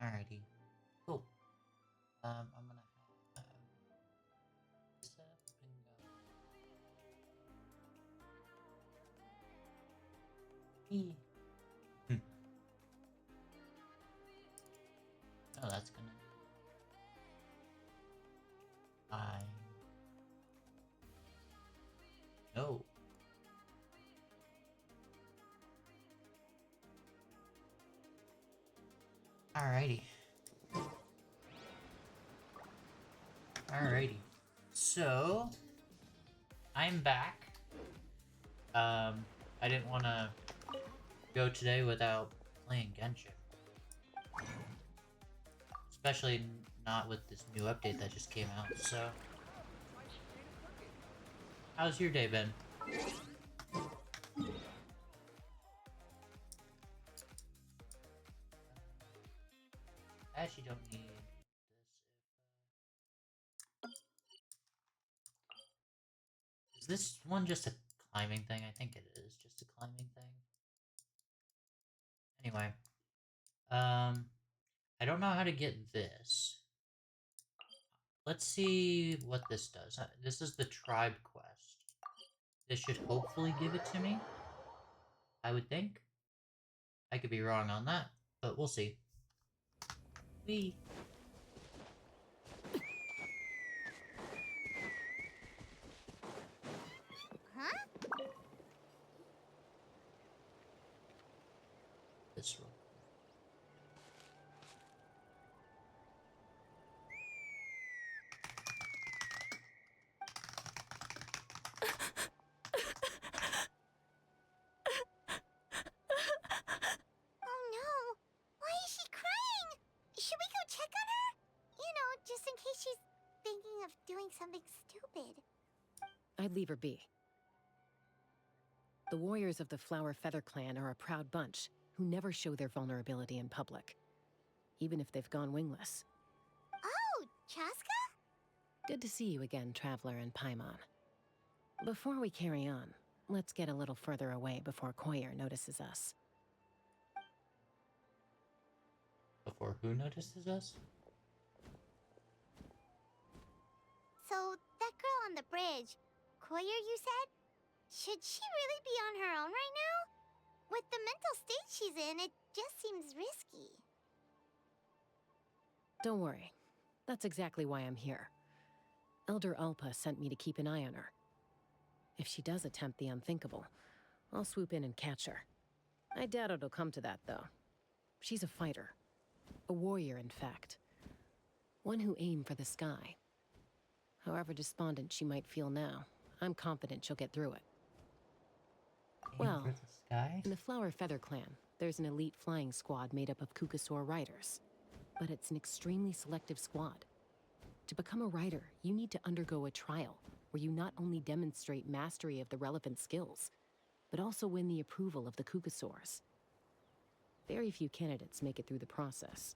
Alrighty. Cool. I'm gonna have this up and go. Hmm. Oh, that's gonna. I know. Alrighty. Alrighty. So I'm back. I didn't want to go today without playing Genshin, especially not with this new update that just came out. So, how's your day been? I actually don't need this. Is this one just a climbing thing? I think it is just a climbing thing. Anyway, I don't know how to get this. Let's see what this does. This is the tribe quest. This should hopefully give it to me. I would think. I could be wrong on that, but we'll see. Wee. Huh? This real Oh no! Why is she crying? Should we go check on her? You know, just in case she's thinking of doing something stupid. I'd leave her be. The warriors of the Flower Feather clan are a proud bunch who never show their vulnerability in public, even if they've gone wingless. Oh, Chaska? Good to see you again, Traveler and Paimon. Before we carry on, let's get a little further away before Koyer notices us. Before who notices us? So, that girl on the bridge, Koyer, you said? Should she really be on her own right now? With the mental state she's in, it just seems risky. Don't worry. That's exactly why I'm here. Elder Alpa sent me to keep an eye on her. If she does attempt the unthinkable, I'll swoop in and catch her. I doubt it'll come to that, though. She's a fighter. A warrior, in fact. One who aimed for the sky. However despondent she might feel now, I'm confident she'll get through it. Well, for the sky? in the Flower Feather clan, there's an elite flying squad made up of Kukasaur riders. But it's an extremely selective squad. To become a rider, you need to undergo a trial, where you not only demonstrate mastery of the relevant skills, but also win the approval of the Kukasaurs. Very few candidates make it through the process.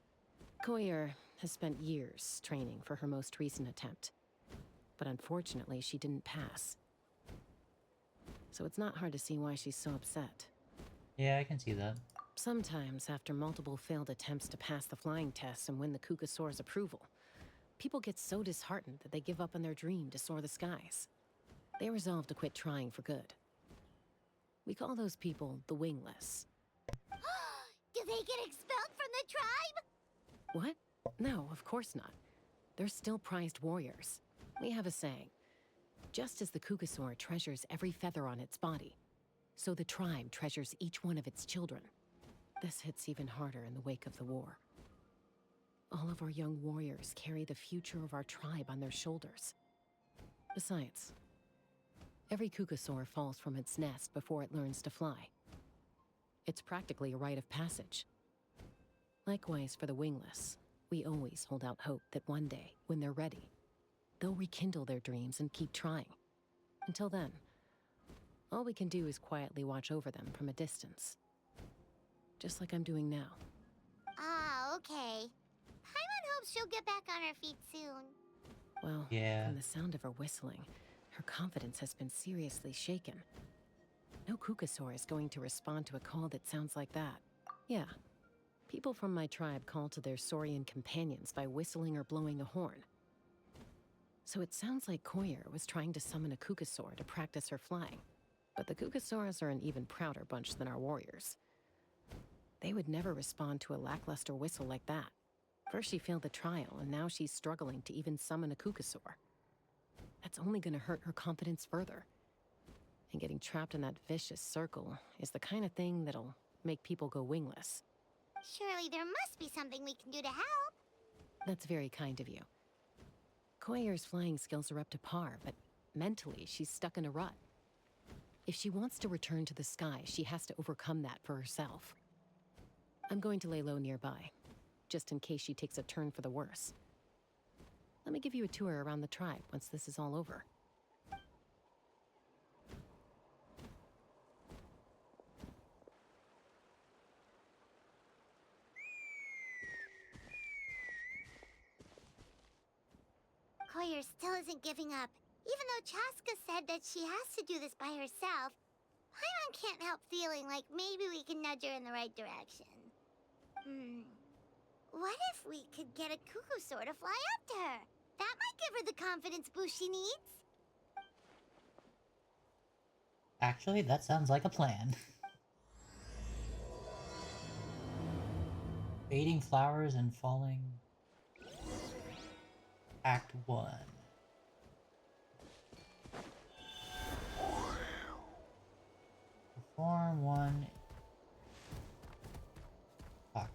Koyer has spent years training for her most recent attempt. But unfortunately, she didn't pass. So it's not hard to see why she's so upset. Yeah, I can see that. Sometimes, after multiple failed attempts to pass the flying test and win the Kukasaur's approval, people get so disheartened that they give up on their dream to soar the skies. They resolve to quit trying for good. We call those people the wingless. Do they get expelled from the tribe? What? No, of course not. They're still prized warriors. We have a saying. Just as the Kukasaur treasures every feather on its body, so the tribe treasures each one of its children. This hits even harder in the wake of the war. All of our young warriors carry the future of our tribe on their shoulders. Besides, every Kukasaur falls from its nest before it learns to fly. It's practically a rite of passage. Likewise for the wingless, we always hold out hope that one day, when they're ready, they'll rekindle their dreams and keep trying. Until then, all we can do is quietly watch over them from a distance. Just like I'm doing now. Ah, okay. Paimon hopes she'll get back on her feet soon. Well, Yeah. from the sound of her whistling, her confidence has been seriously shaken. No Kukasaur is going to respond to a call that sounds like that. Yeah, People from my tribe call to their Saurian companions by whistling or blowing a horn. So it sounds like Koyer was trying to summon a Kukasaur to practice her flying. But the Kukasaurs are an even prouder bunch than our warriors. They would never respond to a lackluster whistle like that. First she failed the trial, and now she's struggling to even summon a Kukasaur. That's only gonna hurt her confidence further. And getting trapped in that vicious circle is the kind of thing that'll make people go wingless. Surely there must be something we can do to help. That's very kind of you. Koyer's flying skills are up to par, but mentally she's stuck in a rut. If she wants to return to the sky, she has to overcome that for herself. I'm going to lay low nearby, just in case she takes a turn for the worse. Let me give you a tour around the tribe once this is all over. Koyer still isn't giving up. Even though Chaska said that she has to do this by herself, Paimon can't help feeling like maybe we can nudge her in the right direction. What if we could get a Kukusaur to fly up to her? That might give her the confidence boost she needs. Actually, that sounds like a plan. Fading flowers and falling. Act 1. Perform 1. Talk.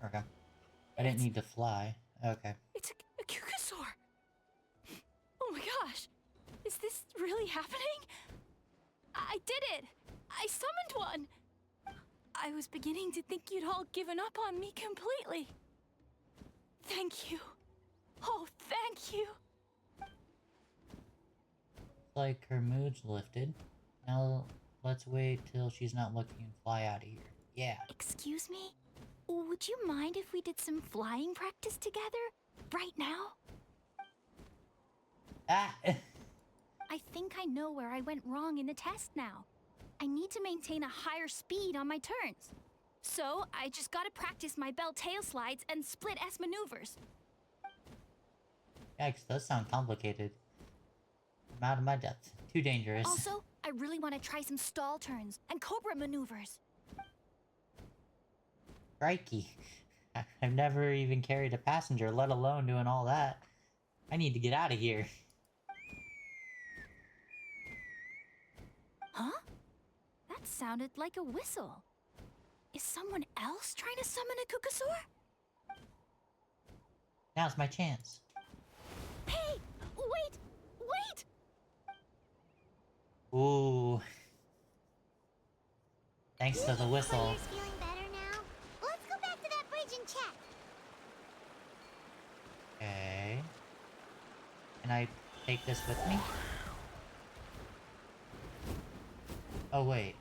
Okay. I didn't need to fly. Okay. It's a Kukasaur! Oh my gosh! Is this really happening? I did it! I summoned one! I was beginning to think you'd all given up on me completely. Thank you. Oh, thank you. Like her mood's lifted. Now let's wait till she's not looking and fly out of here. Yeah. Excuse me? Would you mind if we did some flying practice together? Right now? Ah! I think I know where I went wrong in the test now. I need to maintain a higher speed on my turns. So, I just gotta practice my bell tail slides and split S maneuvers. Yikes, does sound complicated. I'm out of my depth. Too dangerous. Also, I really want to try some stall turns and cobra maneuvers. Crikey. I've never even carried a passenger, let alone doing all that. I need to get out of here. Huh? That sounded like a whistle. Is someone else trying to summon a Kukasaur? Now's my chance. Hey! Wait! Wait! Ooh. Thanks to the whistle. Koyer's feeling better now. Let's go back to that bridge and check. Okay. Can I take this with me? Oh, wait.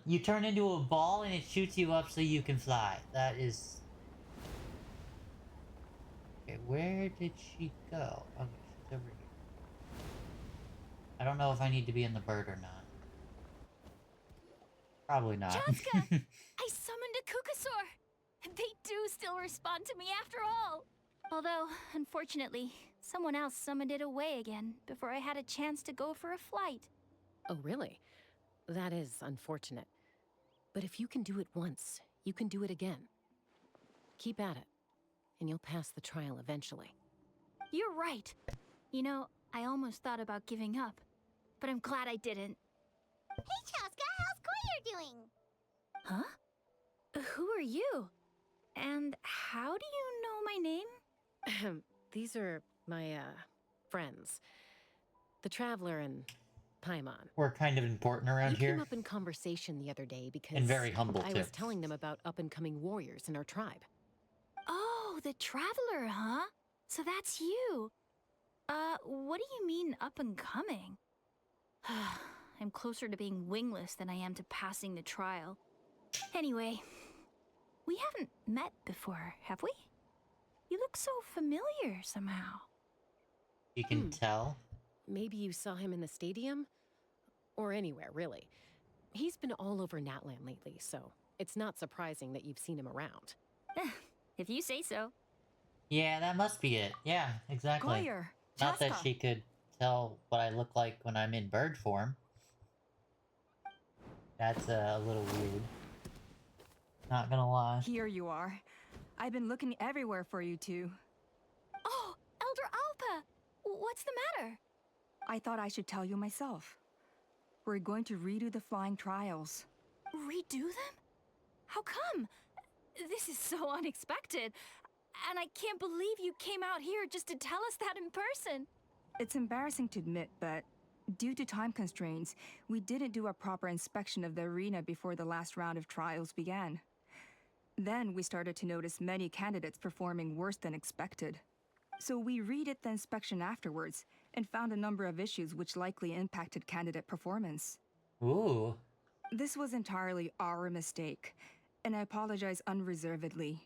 You turn into a ball and it shoots you up so you can fly. That is... Okay, where did she go? Okay, she's over here. I don't know if I need to be in the bird or not. Probably not. Chaska! I summoned a Kukasaur! They do still respond to me after all! Although, unfortunately, someone else summoned it away again before I had a chance to go for a flight. Oh, really? That is unfortunate. But if you can do it once, you can do it again. Keep at it, and you'll pass the trial eventually. You're right. You know, I almost thought about giving up, but I'm glad I didn't. Hey, Chaska, how's Koyer doing? Huh? Who are you? And how do you know my name? These are my, friends. The Traveler and Paimon. We're kind of important around You here. came up in conversation the other day because And very humble, I too. was telling them about up-and-coming warriors in our tribe. Oh, the Traveler, huh? So that's you. What do you mean up and coming? I'm closer to being wingless than I am to passing the trial. Anyway, we haven't met before, have we? You look so familiar somehow. You can tell. Maybe you saw him in the stadium? Or anywhere, really. He's been all over Natlan lately, so it's not surprising that you've seen him around. If you say so. Yeah, that must be it. Yeah, exactly. Goyer, Not that Chaska. she could tell what I look like when I'm in bird form. That's a little weird. Not gonna lie. Here you are. I've been looking everywhere for you two. Oh, Elder Alpa! What's the matter? I thought I should tell you myself. We're going to redo the flying trials. Redo them? How come? This is so unexpected. And I can't believe you came out here just to tell us that in person. It's embarrassing to admit, but due to time constraints, we didn't do a proper inspection of the arena before the last round of trials began. Then we started to notice many candidates performing worse than expected. So we redid the inspection afterwards and found a number of issues which likely impacted candidate performance. Ooh. This was entirely our mistake, and I apologize unreservedly.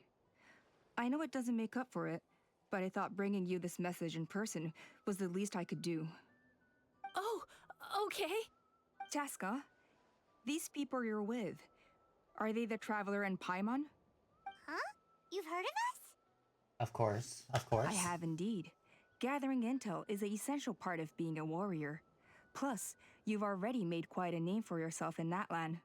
I know it doesn't make up for it, but I thought bringing you this message in person was the least I could do. Oh, okay. Chaska, these people you're with, are they the Traveler and Paimon? Huh? You've heard of us? Of course. Of course. I have indeed. Gathering intel is an essential part of being a warrior. Plus, you've already made quite a name for yourself in Natlan.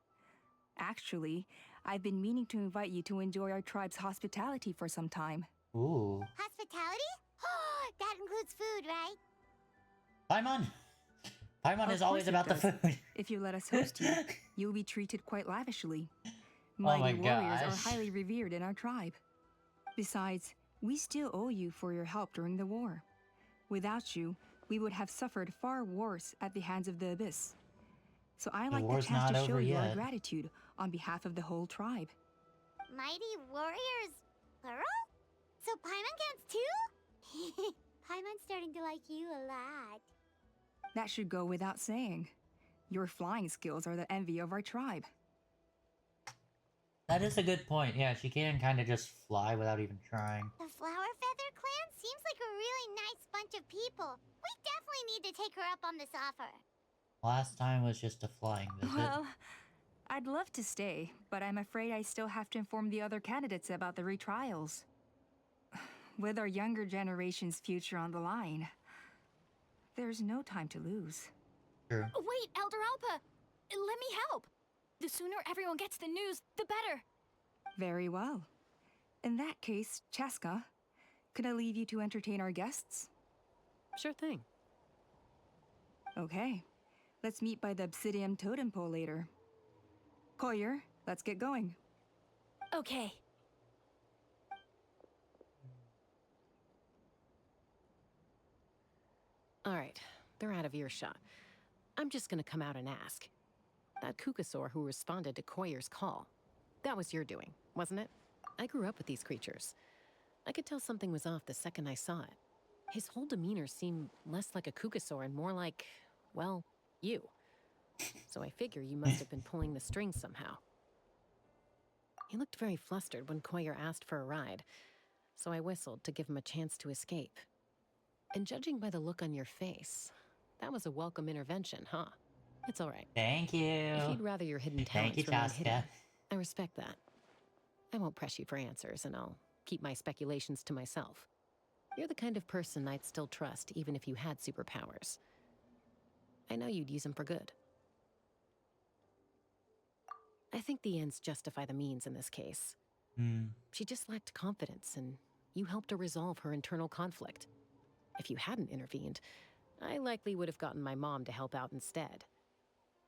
Actually, I've been meaning to invite you to enjoy our tribe's hospitality for some time. Ooh. Hospitality? That includes food, right? Paimon! Paimon Of is always course it about the does. food. If you let us host you, you'll be treated quite lavishly. Oh Mighty my warriors are gosh. highly revered in our tribe. Besides, we still owe you for your help during the war. Without you, we would have suffered far worse at the hands of the Abyss. So I like the war's chance not to show over you our yet. gratitude on behalf of the whole tribe. Mighty warriors, plural? So Paimon counts too? Paimon's starting to like you a lot. That should go without saying. Your flying skills are the envy of our tribe. That is a good point. Yeah, she can kind of just fly without even trying. The Flower Feather clan seems like a really nice bunch of people. We definitely need to take her up on this offer. Last time was just a flying visit. Well, I'd love to stay, but I'm afraid I still have to inform the other candidates about the retrials. With our younger generation's future on the line, there's no time to lose. True. Wait, Elder Alpa! Let me help! The sooner everyone gets the news, the better. Very well. In that case, Chaska, could I leave you to entertain our guests? Sure thing. Okay. Let's meet by the Obsidian Totem Pole later. Koyer, let's get going. Okay. All right, they're out of earshot. I'm just gonna come out and ask. That Kukasaur who responded to Koyer's call, that was your doing, wasn't it? I grew up with these creatures. I could tell something was off the second I saw it. His whole demeanor seemed less like a Kukasaur and more like, well, you. So I figure you must have been pulling the strings somehow. He looked very flustered when Koyer asked for a ride, so I whistled to give him a chance to escape. And judging by the look on your face, that was a welcome intervention, huh? It's all right. Thank you. If you'd rather your hidden Thank talents you, remain hidden, Chaska. I respect that. I won't press you for answers, and I'll keep my speculations to myself. You're the kind of person I'd still trust even if you had superpowers. I know you'd use them for good. I think the ends justify the means in this case. She just lacked confidence, and you helped her resolve her internal conflict. If you hadn't intervened, I likely would have gotten my mom to help out instead.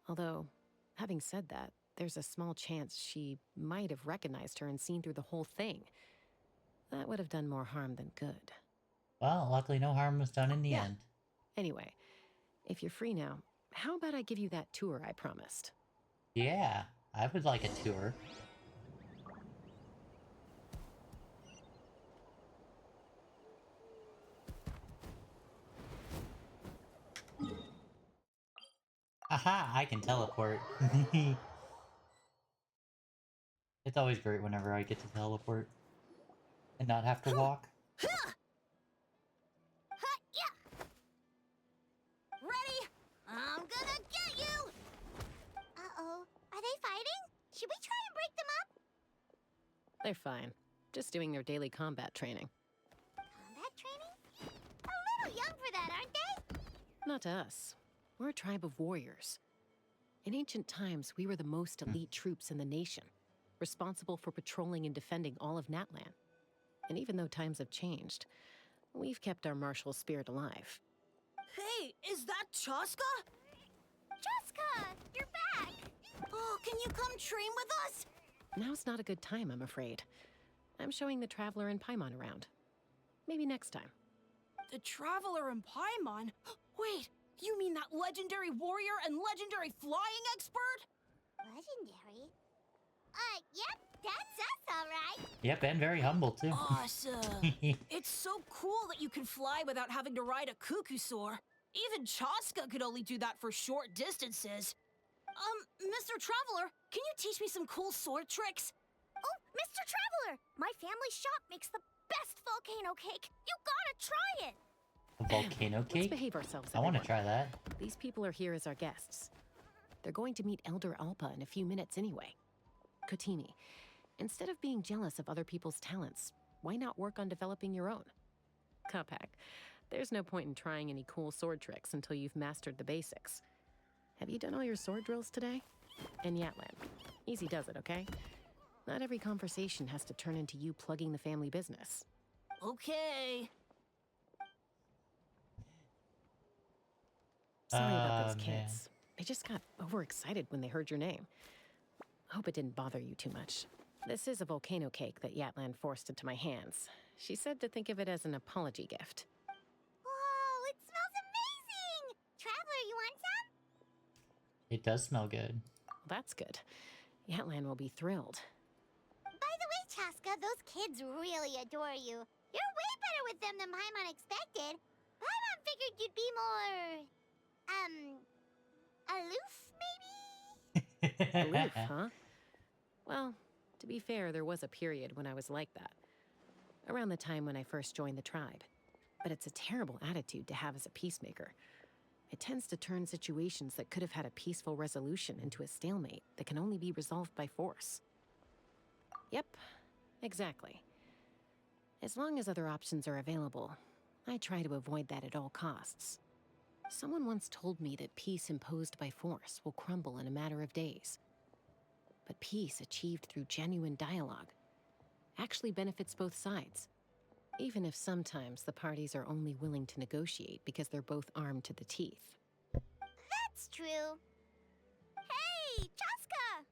Although, having said that, there's a small chance she might have recognized her and seen through the whole thing. That would have done more harm than good. Well, luckily no harm was done in the Yeah. end. Anyway, if you're free now, how about I give you that tour I promised? Yeah, I would like a tour. Aha, I can teleport. It's always great whenever I get to teleport and not have to walk. Huh! Huh, yeah! Ready? I'm gonna get you! Uh-oh. Are they fighting? Should we try and break them up? They're fine. Just doing their daily combat training. Combat training? A little young for that, aren't they? Not to us. We're a tribe of warriors. In ancient times, we were the most elite troops in the nation, responsible for patrolling and defending all of Natlan. And even though times have changed, we've kept our martial spirit alive. Hey, is that Chaska? Jessica, you're back! Oh, can you come train with us? Now's not a good time, I'm afraid. I'm showing the Traveler and Paimon around. Maybe next time. The Traveler and Paimon? Wait, you mean that legendary warrior and legendary flying expert? Legendary? Yep, that's us, alright. Yep, and very humble too. Awesome. It's so cool that you can fly without having to ride a cuckoosaur. Even Chaska could only do that for short distances. Mr. Traveler, can you teach me some cool sword tricks? Oh, Mr. Traveler! My family shop makes the best volcano cake. You gotta try it! A volcano Let's cake? behave ourselves, I want to everyone. try that. These people are here as our guests. They're going to meet Elder Alpa in a few minutes anyway. Kotini, instead of being jealous of other people's talents, why not work on developing your own? Kapak, there's no point in trying any cool sword tricks until you've mastered the basics. Have you done all your sword drills today? And Yatlan, easy does it, okay? Not every conversation has to turn into you plugging the family business. Okay. Sorry about those man. kids. They just got overexcited when they heard your name. Hope it didn't bother you too much. This is a volcano cake that Yatlan forced into my hands. She said to think of it as an apology gift. Whoa, it smells amazing! Traveler, you want some? It does smell good. Well, that's good. Yatlan will be thrilled. By the way, Chaska, those kids really adore you. You're way better with them than Paimon expected. Paimon figured you'd be more... aloof, maybe? Aloof, huh? Well, to be fair, there was a period when I was like that. Around the time when I first joined the tribe. But it's a terrible attitude to have as a peacemaker. It tends to turn situations that could have had a peaceful resolution into a stalemate that can only be resolved by force. Yep, exactly. As long as other options are available, I try to avoid that at all costs. Someone once told me that peace imposed by force will crumble in a matter of days. But peace achieved through genuine dialogue actually benefits both sides, even if sometimes the parties are only willing to negotiate because they're both armed to the teeth. That's true. Hey, Chaska!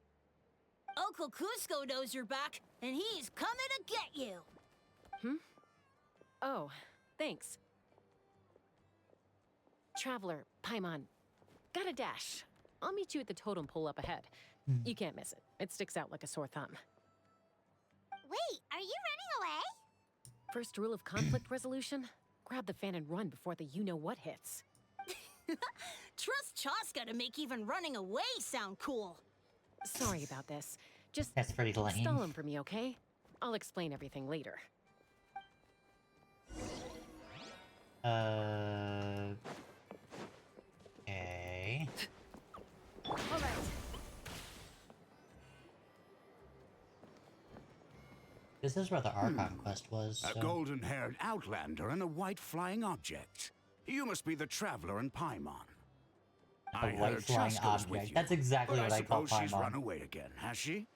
Uncle Cusco knows you're back, and he's coming to get you. Oh, thanks. Traveler, Paimon, got a dash. I'll meet you at the totem pole up ahead. You can't miss it. It sticks out like a sore thumb. Wait, are you running away? First rule of conflict resolution, grab the fan and run before the you-know-what hits. Trust Chaska to make even running away sound cool. Sorry about this. Just That's pretty lame. stall him for me, okay? I'll explain everything later. Okay. All right. This is where the Archon quest was. A So. golden-haired outlander and a white flying object. You must be the Traveler in Paimon. I white heard flying Chaska was with object. you. That's exactly but what I call suppose she's Paimon. run away again, has she?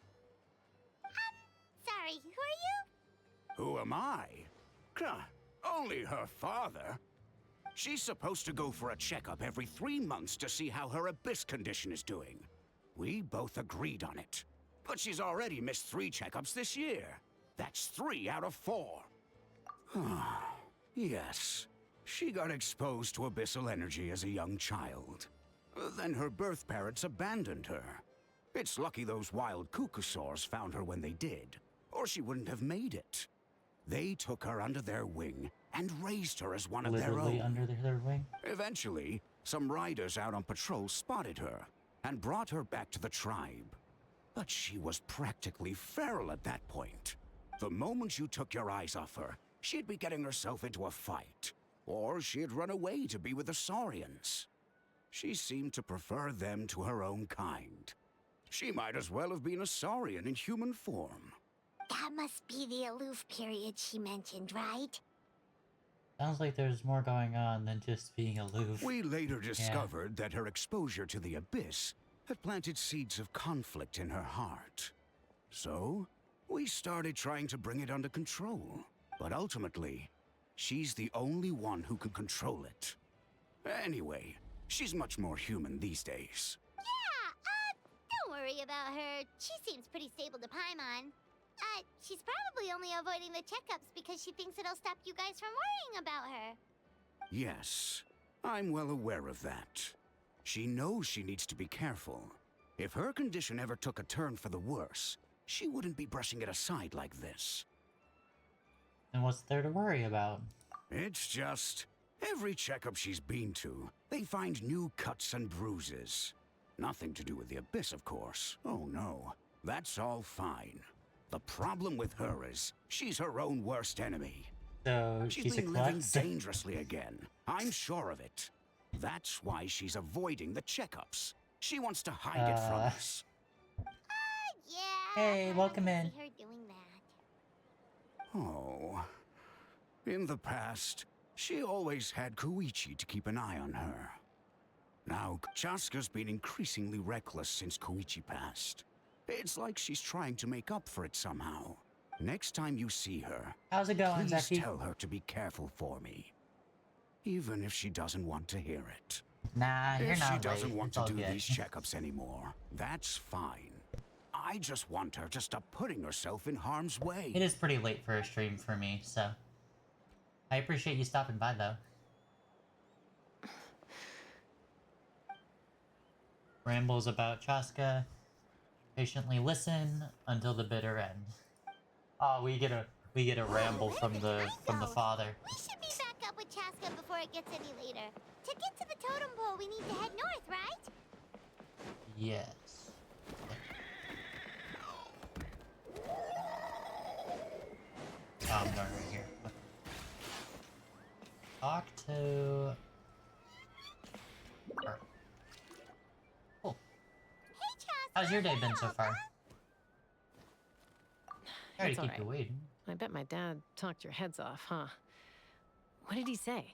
Sorry, who are you? Who am I? Only her father. She's supposed to go for a checkup every 3 months to see how her abyss condition is doing. We both agreed on it. But she's already missed 3 checkups this year. That's 3 out of 4. Yes. She got exposed to abyssal energy as a young child. Then her birth parents abandoned her. It's lucky those wild cuckosaurs found her when they did, or she wouldn't have made it. They took her under their wing and raised her as one of their Literally own. under their wing. Eventually, some riders out on patrol spotted her and brought her back to the tribe. But she was practically feral at that point. The moment you took your eyes off her, she'd be getting herself into a fight, or she'd run away to be with the Saurians. She seemed to prefer them to her own kind. She might as well have been a Saurian in human form. That must be the aloof period she mentioned, right? Sounds like there's more going on than just being aloof. We later discovered that her exposure to the Abyss had planted seeds of conflict in her heart. So, we started trying to bring it under control. But ultimately, she's the only one who can control it. Anyway, she's much more human these days. Yeah, don't worry about her. She seems pretty stable to Paimon. She's probably only avoiding the checkups because she thinks it'll stop you guys from worrying about her. Yes, I'm well aware of that. She knows she needs to be careful. If her condition ever took a turn for the worse, she wouldn't be brushing it aside like this. And what's there to worry about? It's just, every checkup she's been to, they find new cuts and bruises. Nothing to do with the Abyss, of course. Oh no, that's all fine. The problem with her is, she's her own worst enemy. So She's she's a been living klutz? dangerously again. I'm sure of it. That's why she's avoiding the checkups. She wants to hide it from us. Yeah. Hey, I welcome can in. see her doing that. Oh. In the past, she always had Koichi to keep an eye on her. Now, Chaska's been increasingly reckless since Koichi passed. It's like she's trying to make up for it somehow. Next time you see her, How's it going, please Zeki? tell her to be careful for me. Even if she doesn't want to hear it. Nah, you're If she not doesn't late. want It's to all do good. these checkups anymore, that's fine. I just want her to stop putting herself in harm's way. It is pretty late for a stream for me, so I appreciate you stopping by, though. Rambles about Chaska. Patiently listen until the bitter end. Oh, we get a ramble from the father. We should be back up with Chaska before it gets any later. To get to the totem pole, we need to head north, right? Yes. Oh, I'm going right here. Okay. Talk to. Her. Cool. Hey, Chaska. How's your day been so far? Sorry It's to keep alright. you waiting. I bet my dad talked your heads off, huh? What did he say?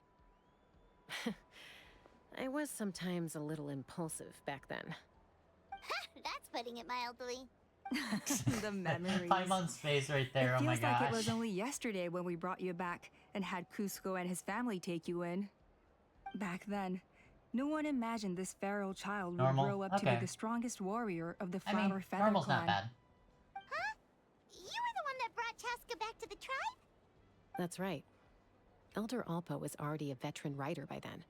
I was sometimes a little impulsive back then. That's putting it mildly. The memories. Paimon's face right there. It Oh my feels like gosh. it was only yesterday when we brought you back and had Cusco and his family take you in. Back then, no one imagined this feral child Normal? would grow up to Okay. be the strongest warrior of the I Flower mean, Feather normal's clan. not bad. Huh? You were the one that brought Chaska back to the tribe? That's right. Elder Alpa was already a veteran rider by then.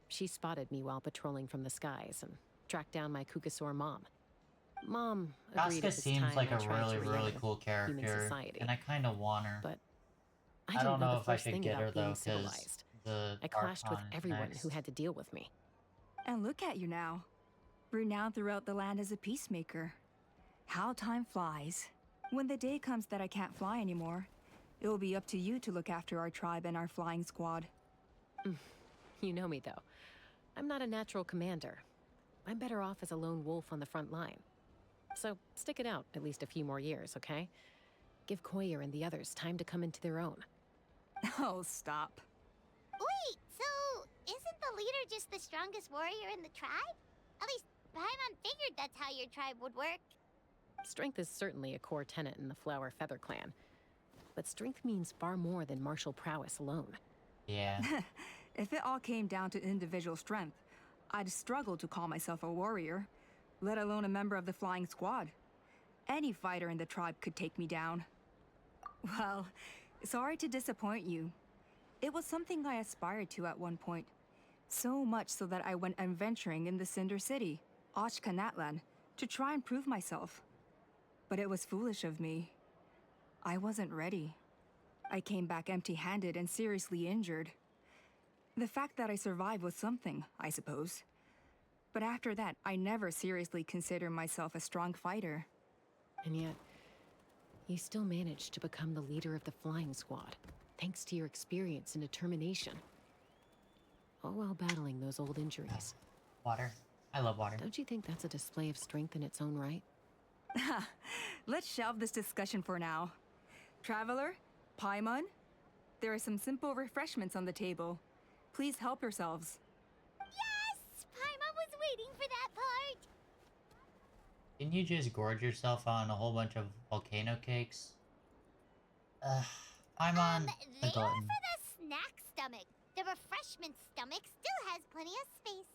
She spotted me while patrolling from the skies and tracked down my Kukasaur mom. Mom agreed Chaska at this seems time like I a tried to really reunite cool with human character, society. and I kind of want her. But I didn't don't know the if I first should thing get her about being though, because civilized. the I clashed with Archon is everyone next. who had to deal with me. And look at you now. Renowned throughout the land as a peacemaker. How time flies. When the day comes that I can't fly anymore, it will be up to you to look after our tribe and our flying squad. You know me, though. I'm not a natural commander. I'm better off as a lone wolf on the front line. So stick it out at least a few more years, okay? Give Koyer and the others time to come into their own. Oh, stop. Wait, so isn't the leader just the strongest warrior in the tribe? At least Paimon figured that's how your tribe would work. Strength is certainly a core tenet in the Flower Feather clan. But strength means far more than martial prowess alone. Yeah. If it all came down to individual strength, I'd struggle to call myself a warrior, let alone a member of the flying squad. Any fighter in the tribe could take me down. Well, sorry to disappoint you. It was something I aspired to at one point. So much so that I went adventuring in the Cinder City, Ochkanatlan, to try and prove myself. But it was foolish of me. I wasn't ready. I came back empty-handed and seriously injured. The fact that I survived was something, I suppose. But after that, I never seriously considered myself a strong fighter. And yet, you still managed to become the leader of the flying squad. thanks to your experience and determination. All while battling those old injuries. Water. I love water. Don't you think that's a display of strength in its own right? Let's shelve this discussion for now. Traveler, Paimon, there are some simple refreshments on the table. Please help yourselves. Yes! Paimon was waiting for that part! Didn't you just gorge yourself on a whole bunch of volcano cakes? I'm on They a are glutton. for the snack stomach. The refreshment stomach still has plenty of space.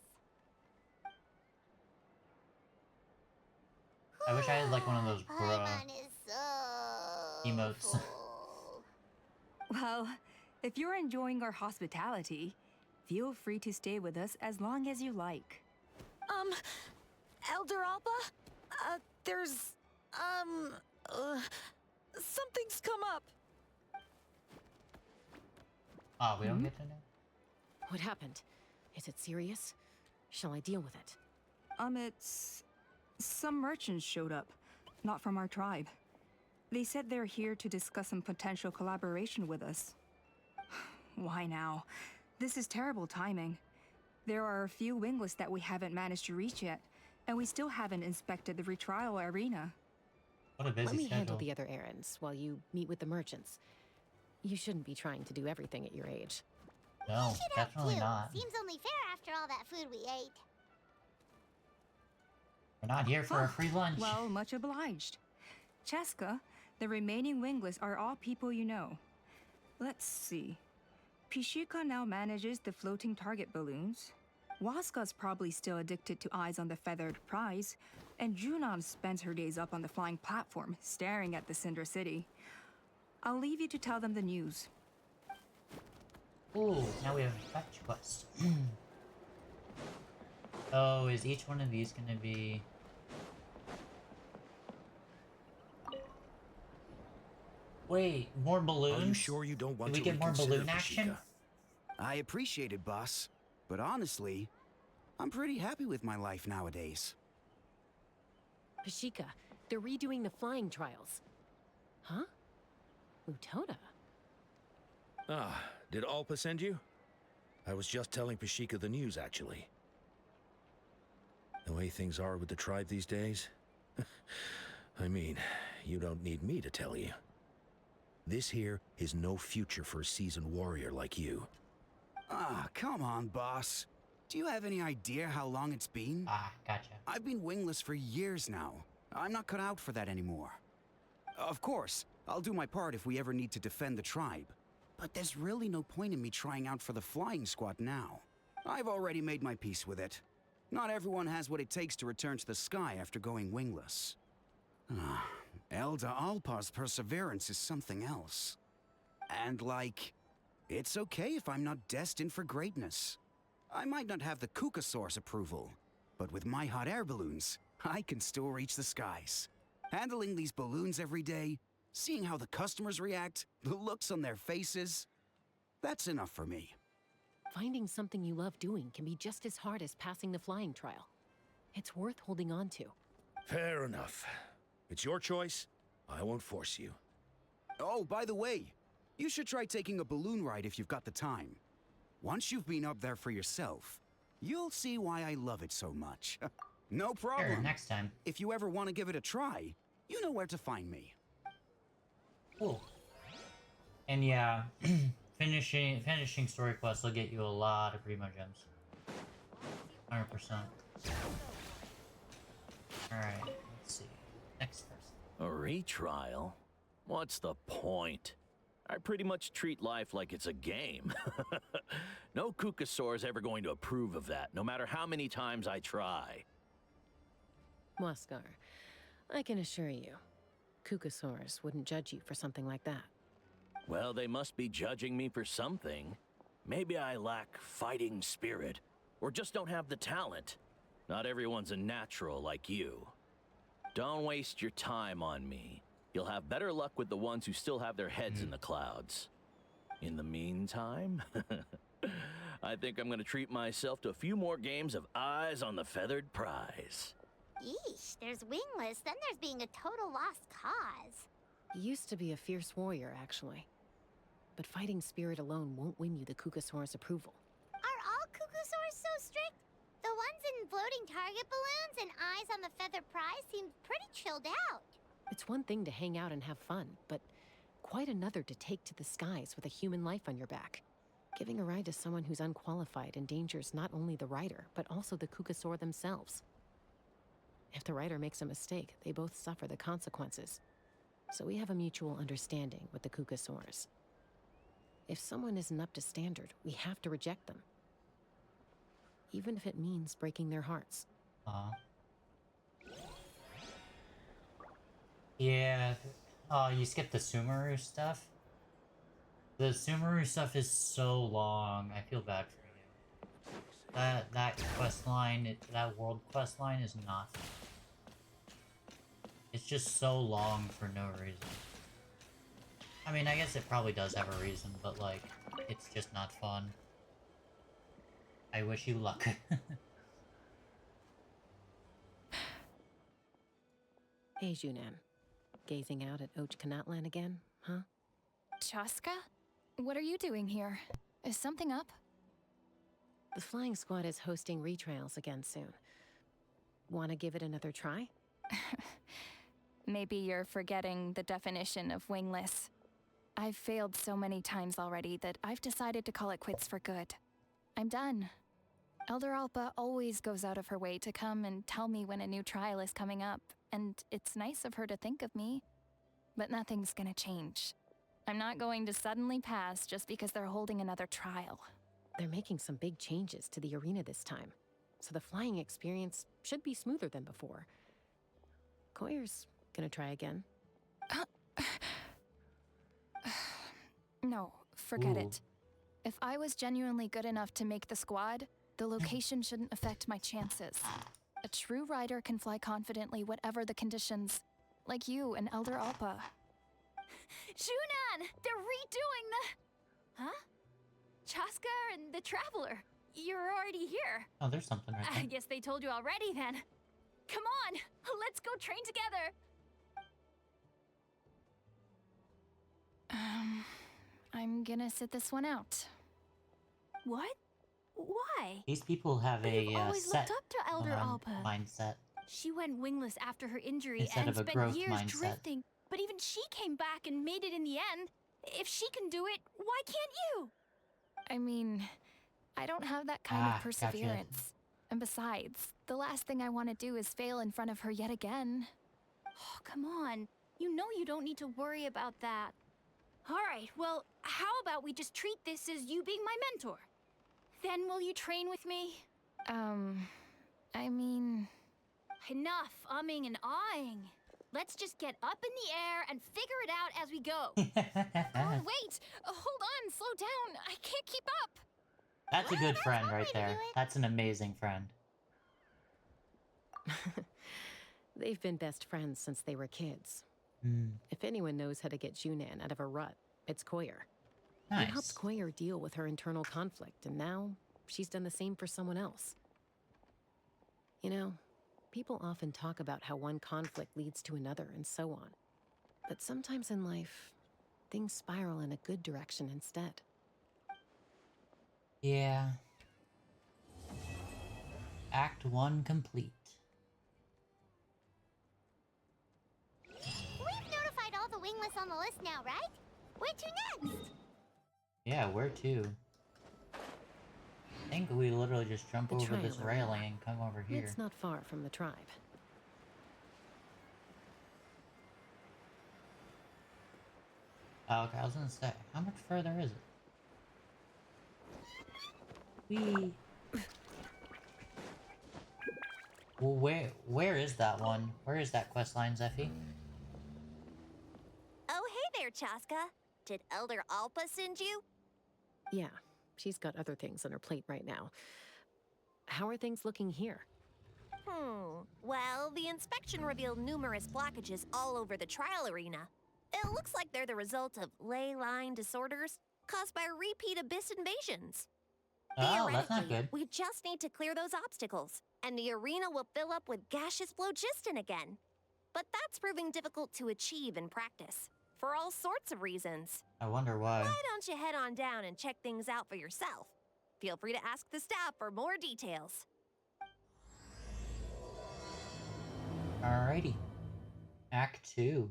I wish I had like one of those bruh Paimon is so emotes. full. Well, if you're enjoying our hospitality, feel free to stay with us as long as you like. Elder Alba? There's, something's come up. Oh, we don't get to know? What happened? Is it serious? Shall I deal with it? It's... Some merchants showed up, not from our tribe. They said they're here to discuss some potential collaboration with us. Why now? This is terrible timing. There are a few wingless that we haven't managed to reach yet, and we still haven't inspected the retrial arena. What a busy Let me schedule. handle the other errands while you meet with the merchants. You shouldn't be trying to do everything at your age. No, Should help definitely too. not. Seems only fair after all that food we ate. We're not here for a free lunch. Well, much obliged. Cheska, the remaining wingless are all people you know. Let's see. Pishika now manages the floating target balloons. Waska's probably still addicted to eyes on the feathered prize, and Junon spends her days up on the flying platform, staring at the Cinder City. I'll leave you to tell them the news. Ooh, now we have a fetch quest. Oh, is each one of these gonna be... Wait, more balloons? Are you sure you don't want Did we to get more reconsider, balloon action? Pashika? I appreciate it, boss. But honestly, I'm pretty happy with my life nowadays. Pashika, they're redoing the flying trials. Huh? Utoda? Ah, did Alpa send you? I was just telling Pashika the news, actually. The way things are with the tribe these days? I mean, you don't need me to tell you. This here is no future for a seasoned warrior like you. Ah, come on, boss. Do you have any idea how long it's been? Ah, gotcha. I've been wingless for years now. I'm not cut out for that anymore. Of course, I'll do my part if we ever need to defend the tribe. But there's really no point in me trying out for the flying squad now. I've already made my peace with it. Not everyone has what it takes to return to the sky after going wingless. Elder Alpa's perseverance is something else. And it's okay if I'm not destined for greatness. I might not have the Kukasaur's approval, but with my hot air balloons, I can still reach the skies. Handling these balloons every day, seeing how the customers react, the looks on their faces, that's enough for me. Finding something you love doing can be just as hard as passing the flying trial. It's worth holding on to. Fair enough. It's your choice. I won't force you. Oh, by the way, you should try taking a balloon ride if you've got the time. Once you've been up there for yourself, you'll see why I love it so much. No problem. Sure, next time. If you ever want to give it a try, you know where to find me. Cool. And yeah, finishing story quests will get you a lot of Primo gems. 100%. Alright, let's see. Next person. A retrial? What's the point? I pretty much treat life like it's a game. No Kukasaur's ever going to approve of that, no matter how many times I try. Waskar, I can assure you, Kukasaurus wouldn't judge you for something like that. Well, they must be judging me for something. Maybe I lack fighting spirit, or just don't have the talent. Not everyone's a natural like you. Don't waste your time on me. You'll have better luck with the ones who still have their heads in the clouds. In the meantime, I think I'm gonna treat myself to a few more games of Eyes on the Feathered Prize. Yeesh, there's wingless, then there's being a total lost cause. He used to be a fierce warrior, actually. but fighting spirit alone won't win you the Kukasaur's approval. Are all Kukusaurs so strict? The ones in floating target balloons and eyes on the feather prize seem pretty chilled out. It's one thing to hang out and have fun, but quite another to take to the skies with a human life on your back. Giving a ride to someone who's unqualified endangers not only the rider, but also the Kukasaur themselves. If the rider makes a mistake, they both suffer the consequences. So we have a mutual understanding with the Kukasaurs. If someone isn't up to standard, we have to reject them. Even if it means breaking their hearts. Yeah. Oh, you skipped the Sumeru stuff? The Sumeru stuff is so long. I feel bad for you. That quest line, that world quest line is not fun. It's just so long for no reason. I mean, I guess it probably does have a reason, but like, it's just not fun. I wish you luck. Hey, Junan. Gazing out at Ochkanatlan again, huh? Chaska? What are you doing here? Is something up? The flying squad is hosting retrials again soon. Want to give it another try? Maybe you're forgetting the definition of wingless. I've failed so many times already that I've decided to call it quits for good. I'm done. Elder Alpa always goes out of her way to come and tell me when a new trial is coming up, and it's nice of her to think of me. But nothing's gonna change. I'm not going to suddenly pass just because they're holding another trial. They're making some big changes to the arena this time, so the flying experience should be smoother than before. Koyer's gonna try again. No, forget Ooh. it. If I was genuinely good enough to make the squad, the location shouldn't affect my chances. A true rider can fly confidently whatever the conditions, like you and Elder Alpa. Junan! They're redoing the... Huh? Chaska and the Traveler. You're already here. Oh, there's something right I there. guess they told you already then. Come on, let's go train together. I'm gonna sit this one out. What? Why? These people have You've a always set looked up to Elder Alpa. mindset. She went wingless after her injury Instead and of a spent growth years mindset. drifting, but even she came back and made it in the end. If she can do it, why can't you? I mean, I don't have that kind of Gotcha. perseverance. And besides, the last thing I want to do is fail in front of her yet again. Oh, come on. You know you don't need to worry about that. All right, well, how about we just treat this as you being my mentor? Then will you train with me? I mean... Enough umming and ahhing. Let's just get up in the air and figure it out as we go. Oh, wait! Hold on, slow down. I can't keep up. That's a good friend one way right to there. do it. That's an amazing friend. They've been best friends since they were kids. If anyone knows how to get Junan out of a rut, it's Koyer. He Nice. helped Koyer deal with her internal conflict, and now she's done the same for someone else. You know, people often talk about how one conflict leads to another and so on. But sometimes in life, things spiral in a good direction instead. Yeah. Act 1 complete. We've notified all the wingless on the list now, right? Where to next? Yeah, where to? I think we literally just jump The over this trial area. railing and come over here. It's not far from the tribe. Oh, okay, I was gonna say, how much further is it? Whee! Well, where is that one? Where is that quest line, Zeffy? Oh, hey there, Chaska. Did Elder Alpa send you? Yeah, she's got other things on her plate right now. How are things looking here? Well, the inspection revealed numerous blockages all over the trial arena. It looks like they're the result of ley line disorders caused by repeat abyss invasions. Oh, that's not Theoretically, good. we just need to clear those obstacles, and the arena will fill up with gaseous phlogiston again. But that's proving difficult to achieve in practice. for all sorts of reasons. I wonder why. Why don't you head on down and check things out for yourself? Feel free to ask the staff for more details. Alrighty. Act 2.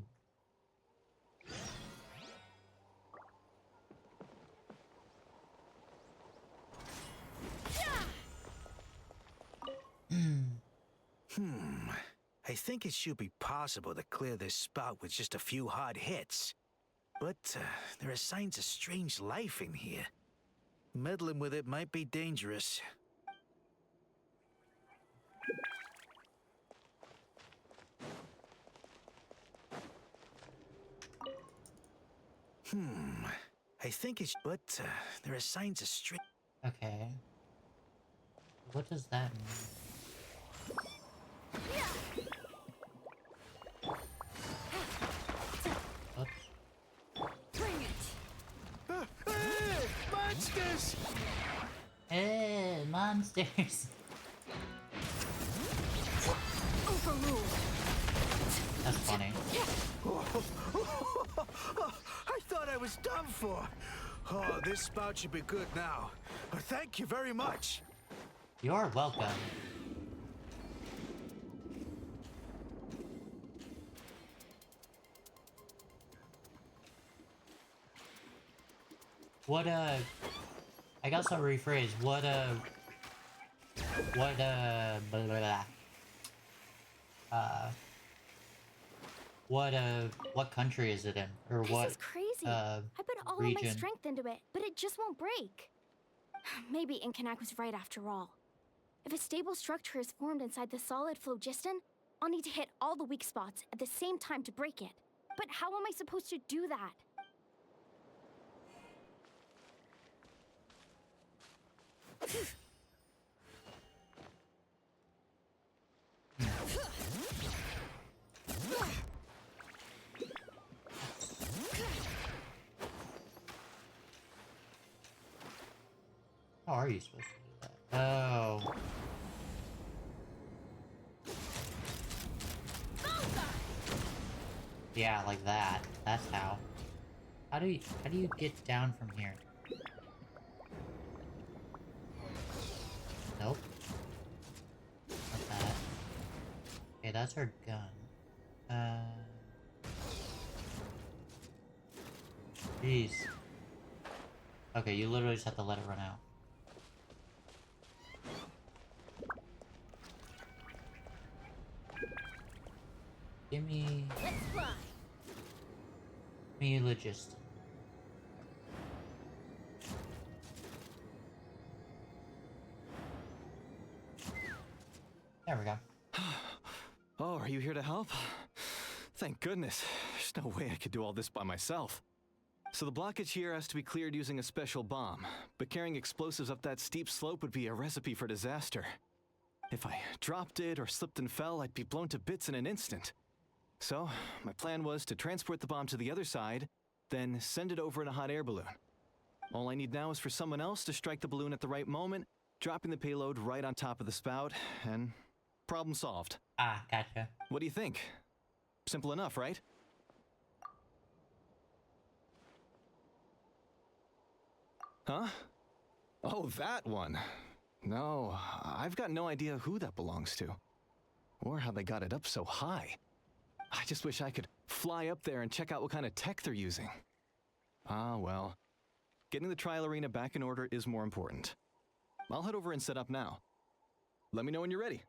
I think it should be possible to clear this spout with just a few hard hits. But there are signs of strange life in here. Meddling with it might be dangerous. I think it's... But there are signs of strange... Okay. What does that mean? Oops. Bring it! Hey, monsters! Hey, monsters! Overruled. That's funny. I thought I was done for. Oh, this spout should be good now. Thank you very much. You're welcome. What, I guess I'll rephrase. Blah, blah, blah. What country is it in? Or This what, is crazy. I put all of my region? strength into it, but it just won't break. Maybe Inkanak was right after all. If a stable structure is formed inside the solid phlogiston, I'll need to hit all the weak spots at the same time to break it. But how am I supposed to do that? How are you supposed to do that? Oh. Yeah, like that. That's how. How do you get down from here? Nope. Not that. Okay, that's our gun. Jeez. Okay, you literally just have to let it run out. Give me... Let's fly. me logistic. There we go. Oh, are you here to help? Thank goodness. There's no way I could do all this by myself. So the blockage here has to be cleared using a special bomb, but carrying explosives up that steep slope would be a recipe for disaster. If I dropped it or slipped and fell, I'd be blown to bits in an instant. So, my plan was to transport the bomb to the other side, then send it over in a hot air balloon. All I need now is for someone else to strike the balloon at the right moment, dropping the payload right on top of the spout, and problem solved. Ah, gotcha. What do you think? Simple enough, right? Huh? Oh, that one. No, I've got no idea who that belongs to. Or how they got it up so high. I just wish I could fly up there and check out what kind of tech they're using. Ah, well. Getting the trial arena back in order is more important. I'll head over and set up now. Let me know when you're ready.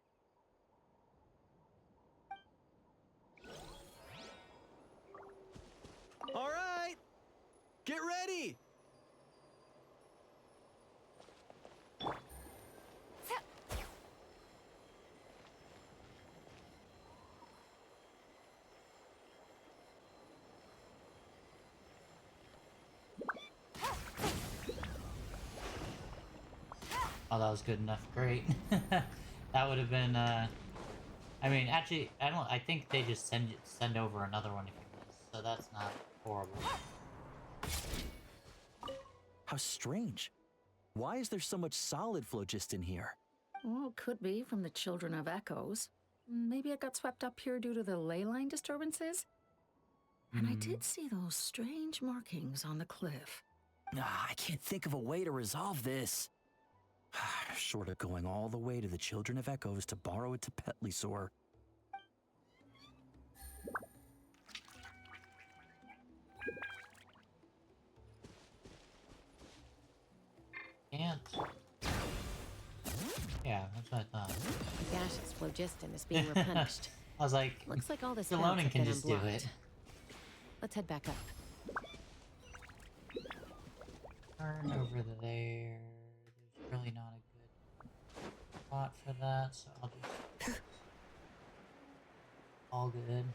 All right! Get ready! Oh, that was good enough. Great. That would have been, I mean, actually, I think they just send over another one if you miss, so that's not horrible. How strange. Why is there so much solid phlogiston here? Well, could be from the Children of Echoes. Maybe it got swept up here due to the ley line disturbances? And I did see those strange markings on the cliff. I can't think of a way to resolve this. Short of going all the way to the Children of Echoes to borrow it to Petlisaur. Can't. Yeah, that's what I thought. The gaseous phlogiston is being replenished. I was like, Looks like all this Salonin can just do it. Let's head back up. Turn over there. There's really not a good spot for that, so I'll just... all good.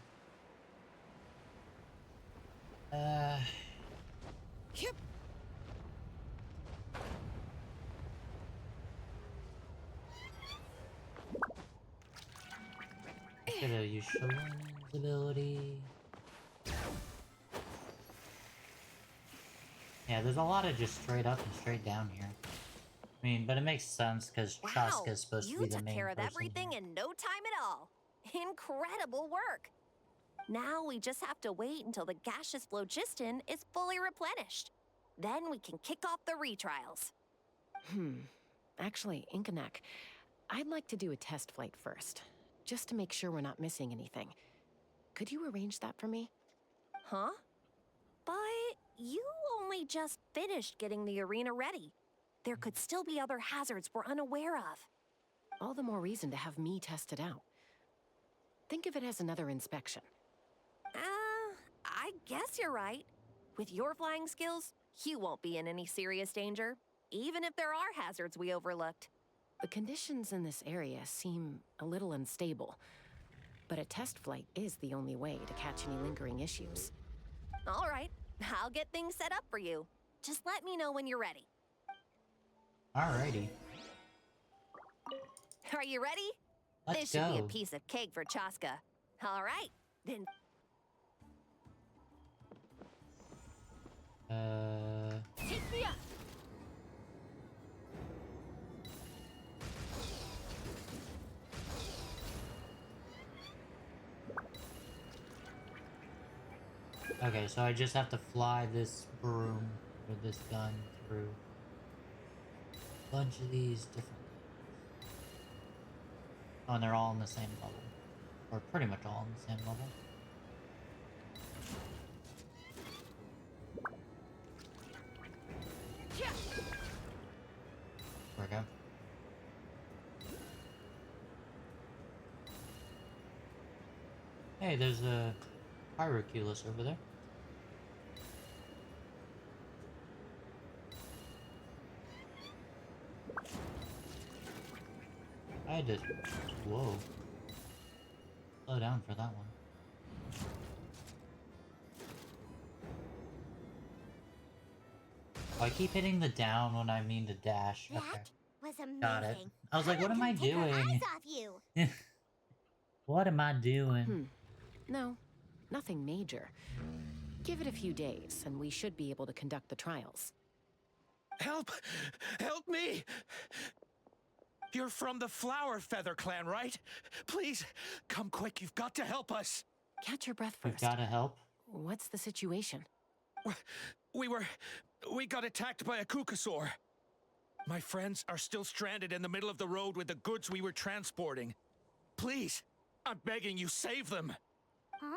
Yep. Should have used Shalom's ability. Yeah, there's a lot of just straight up and straight down here. I mean, but it makes sense because Chaska's supposed to be the main person. You took care of everything in no time at all. Incredible work. Now we just have to wait until the gaseous phlogiston is fully replenished. Then we can kick off the retrials. Actually, Inkanak, I'd like to do a test flight first, just to make sure we're not missing anything. Could you arrange that for me? Huh? But you only just finished getting the arena ready. There could still be other hazards we're unaware of. All the more reason to have me test it out. Think of it as another inspection. I guess you're right. With your flying skills, you won't be in any serious danger, even if there are hazards we overlooked. The conditions in this area seem a little unstable, but a test flight is the only way to catch any lingering issues. All right, I'll get things set up for you. Just let me know when you're ready. Alrighty. Are you ready? Let's This should be a go. piece of cake for Chaska. All right, then. Take me up. Okay, so I just have to fly this broom or this gun through a bunch of these different things. Oh, and they're all in the same level. Or pretty much all in the same level. There we go. Hey, there's a Pyroculus over there. I had to... Whoa. Slow down for that one. Oh, I keep hitting the down when I mean to dash. That Okay. was amazing. Got it. I was like, what am I Take our doing? eyes off you. What am I doing? No, nothing major. Give it a few days, and we should be able to conduct the trials. Help! Help me! You're from the Flower Feather clan, right? Please, come quick. You've got to help us. Catch your breath You first. gotta help. What's the situation? We got attacked by a Kukasaur. My friends are still stranded in the middle of the road with the goods we were transporting. Please, I'm begging you, save them. Huh?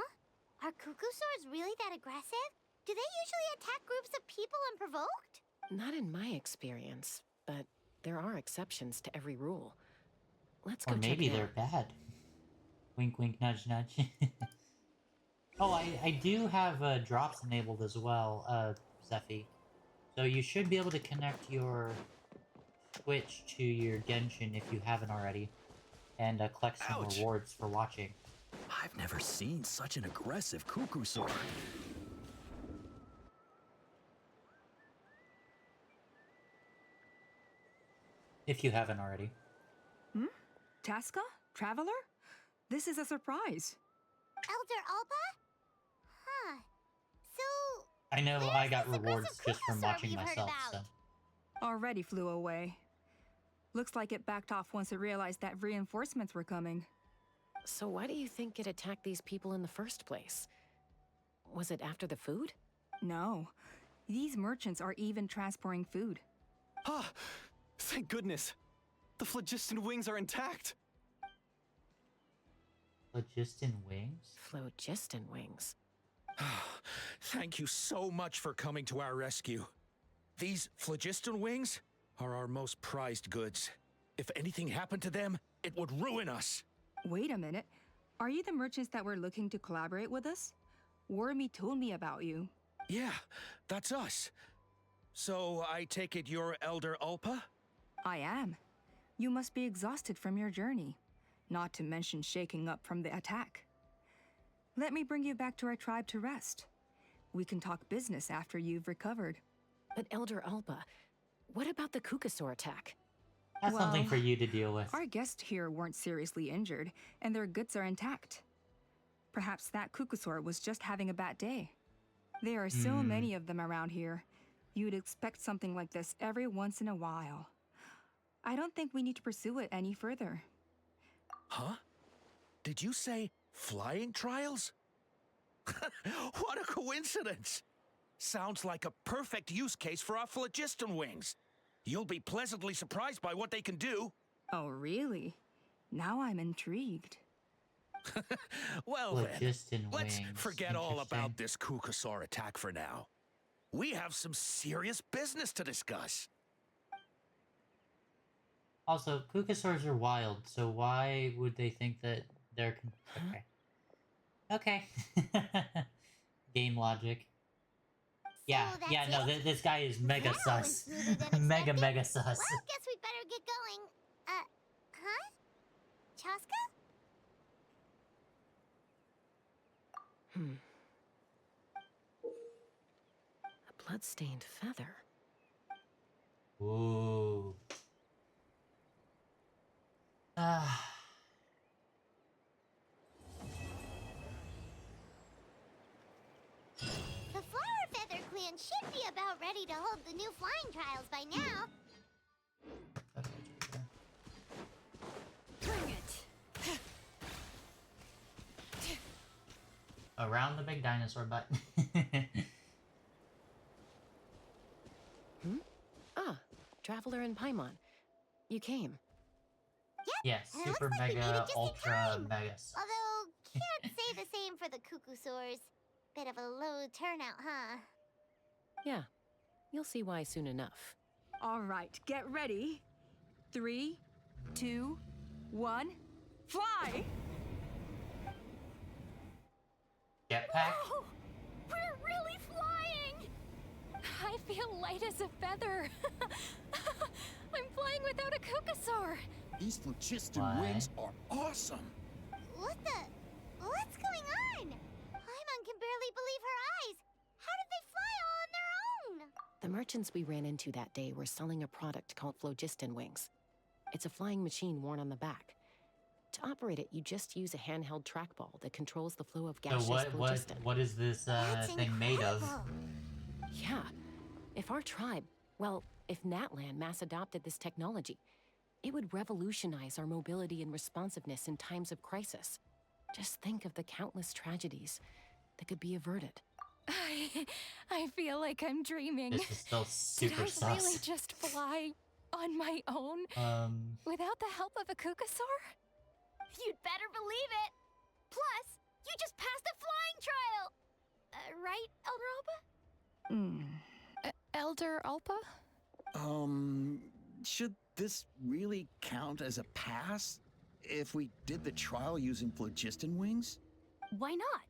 Are Kukusaurs really that aggressive? Do they usually attack groups of people unprovoked? Not in my experience, but there are exceptions to every rule. Let's go Or check maybe it they're out. bad. Wink, wink, nudge, nudge. Oh, I do have drops enabled as well, Zephy. So you should be able to connect your Switch to your Genshin if you haven't already, and collect some Ouch. rewards for watching. I've never seen such an aggressive Kukusaur. If you haven't already. Chaska? Traveler? This is a surprise. Elder Alba? Huh. So... I know where's I got this rewards aggressive just from Kukusaur watching we've heard myself, so. about? Already flew away. Looks like it backed off once it realized that reinforcements were coming. So why do you think it attacked these people in the first place? Was it after the food? No. These merchants are even transporting food. Ah! Thank goodness! The phlogiston wings are intact! Phlogiston wings? Phlogiston wings. Thank you so much for coming to our rescue. These phlogiston wings are our most prized goods. If anything happened to them, it would ruin us. Wait a minute. Are you the merchants that were looking to collaborate with us? Wormy told me about you. Yeah, that's us. So I take it you're Elder Ulpa? I am. You must be exhausted from your journey, not to mention shaking up from the attack. Let me bring you back to our tribe to rest. We can talk business after you've recovered. But Elder Alba, what about the Kukasaur attack? That's something for you to deal with. Our guests here weren't seriously injured, and their goods are intact. Perhaps that Kukasaur was just having a bad day. There are so many of them around here. You'd expect something like this every once in a while. I don't think we need to pursue it any further. Huh? Did you say flying trials? What a coincidence! Sounds like a perfect use case for our phlogiston wings. You'll be pleasantly surprised by what they can do. Oh, really? Now I'm intrigued. Well then, let's wings. forget all about this Kukasaur attack for now. We have some serious business to discuss. Also, Kukasaurs are wild, so why would they think that they're... Okay. Game logic. Yeah, So yeah, that's no, it? this guy is mega That was sus. smoother than mega expected. sus. Well, guess we better get going. Huh? Chaska? A blood-stained feather. Ooh. Ah. The Flower Feather Clan should be about ready to hold the new flying trials by now. Bring it. Around the big dinosaur butt. Ah, Traveler and Paimon. You came. Yes, And it super looks like we made it mega just in ultra time. mega sus. Although, can't say the same for the Kukusaurs. Bit of a low turnout, huh? Yeah, you'll see why soon enough. All right, get ready. 3, 2, 1, fly! Jetpack? Whoa! We're really flying! I feel light as a feather. I'm flying without a Kukasaur. These phlogiston What? wings are awesome. What's going on? Paimon can barely believe her eyes. How did they fly all on their own? The merchants we ran into that day were selling a product called phlogiston wings. It's a flying machine worn on the back. To operate it, you just use a handheld trackball that controls the flow of So gaseous phlogiston. what is this That's thing made of? incredible. Yeah. If our tribe, well, if Natlan mass adopted this technology, it would revolutionize our mobility and responsiveness in times of crisis. Just think of the countless tragedies that could be averted. I feel like I'm dreaming. This is still super Did sus. I really just fly on my own without the help of a Kukasaur? You'd better believe it. Plus, you just passed the flying trial. Right, Elder Alpa? Hmm. Elder Alpa? Should this really count as a pass if we did the trial using phlogiston wings? Why not?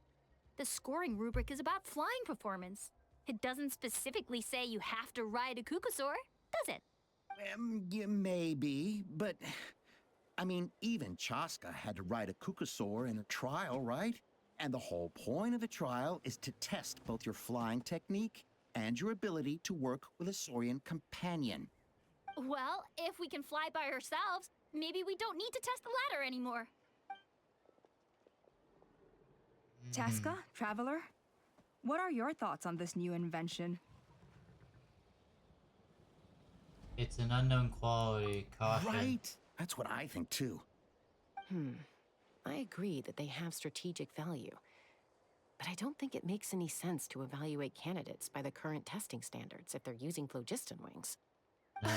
The scoring rubric is about flying performance. It doesn't specifically say you have to ride a Kukasaur, does it? Yeah, maybe, but I mean, even Chaska had to ride a Kukasaur in a trial, right? And the whole point of the trial is to test both your flying technique and your ability to work with a Saurian companion. Well, if we can fly by ourselves, maybe we don't need to test the ladder anymore. Chaska, Traveler, what are your thoughts on this new invention? It's an unknown quality. Caution. Right? That's what I think too. I agree that they have strategic value. But I don't think it makes any sense to evaluate candidates by the current testing standards if they're using phlogiston wings. No.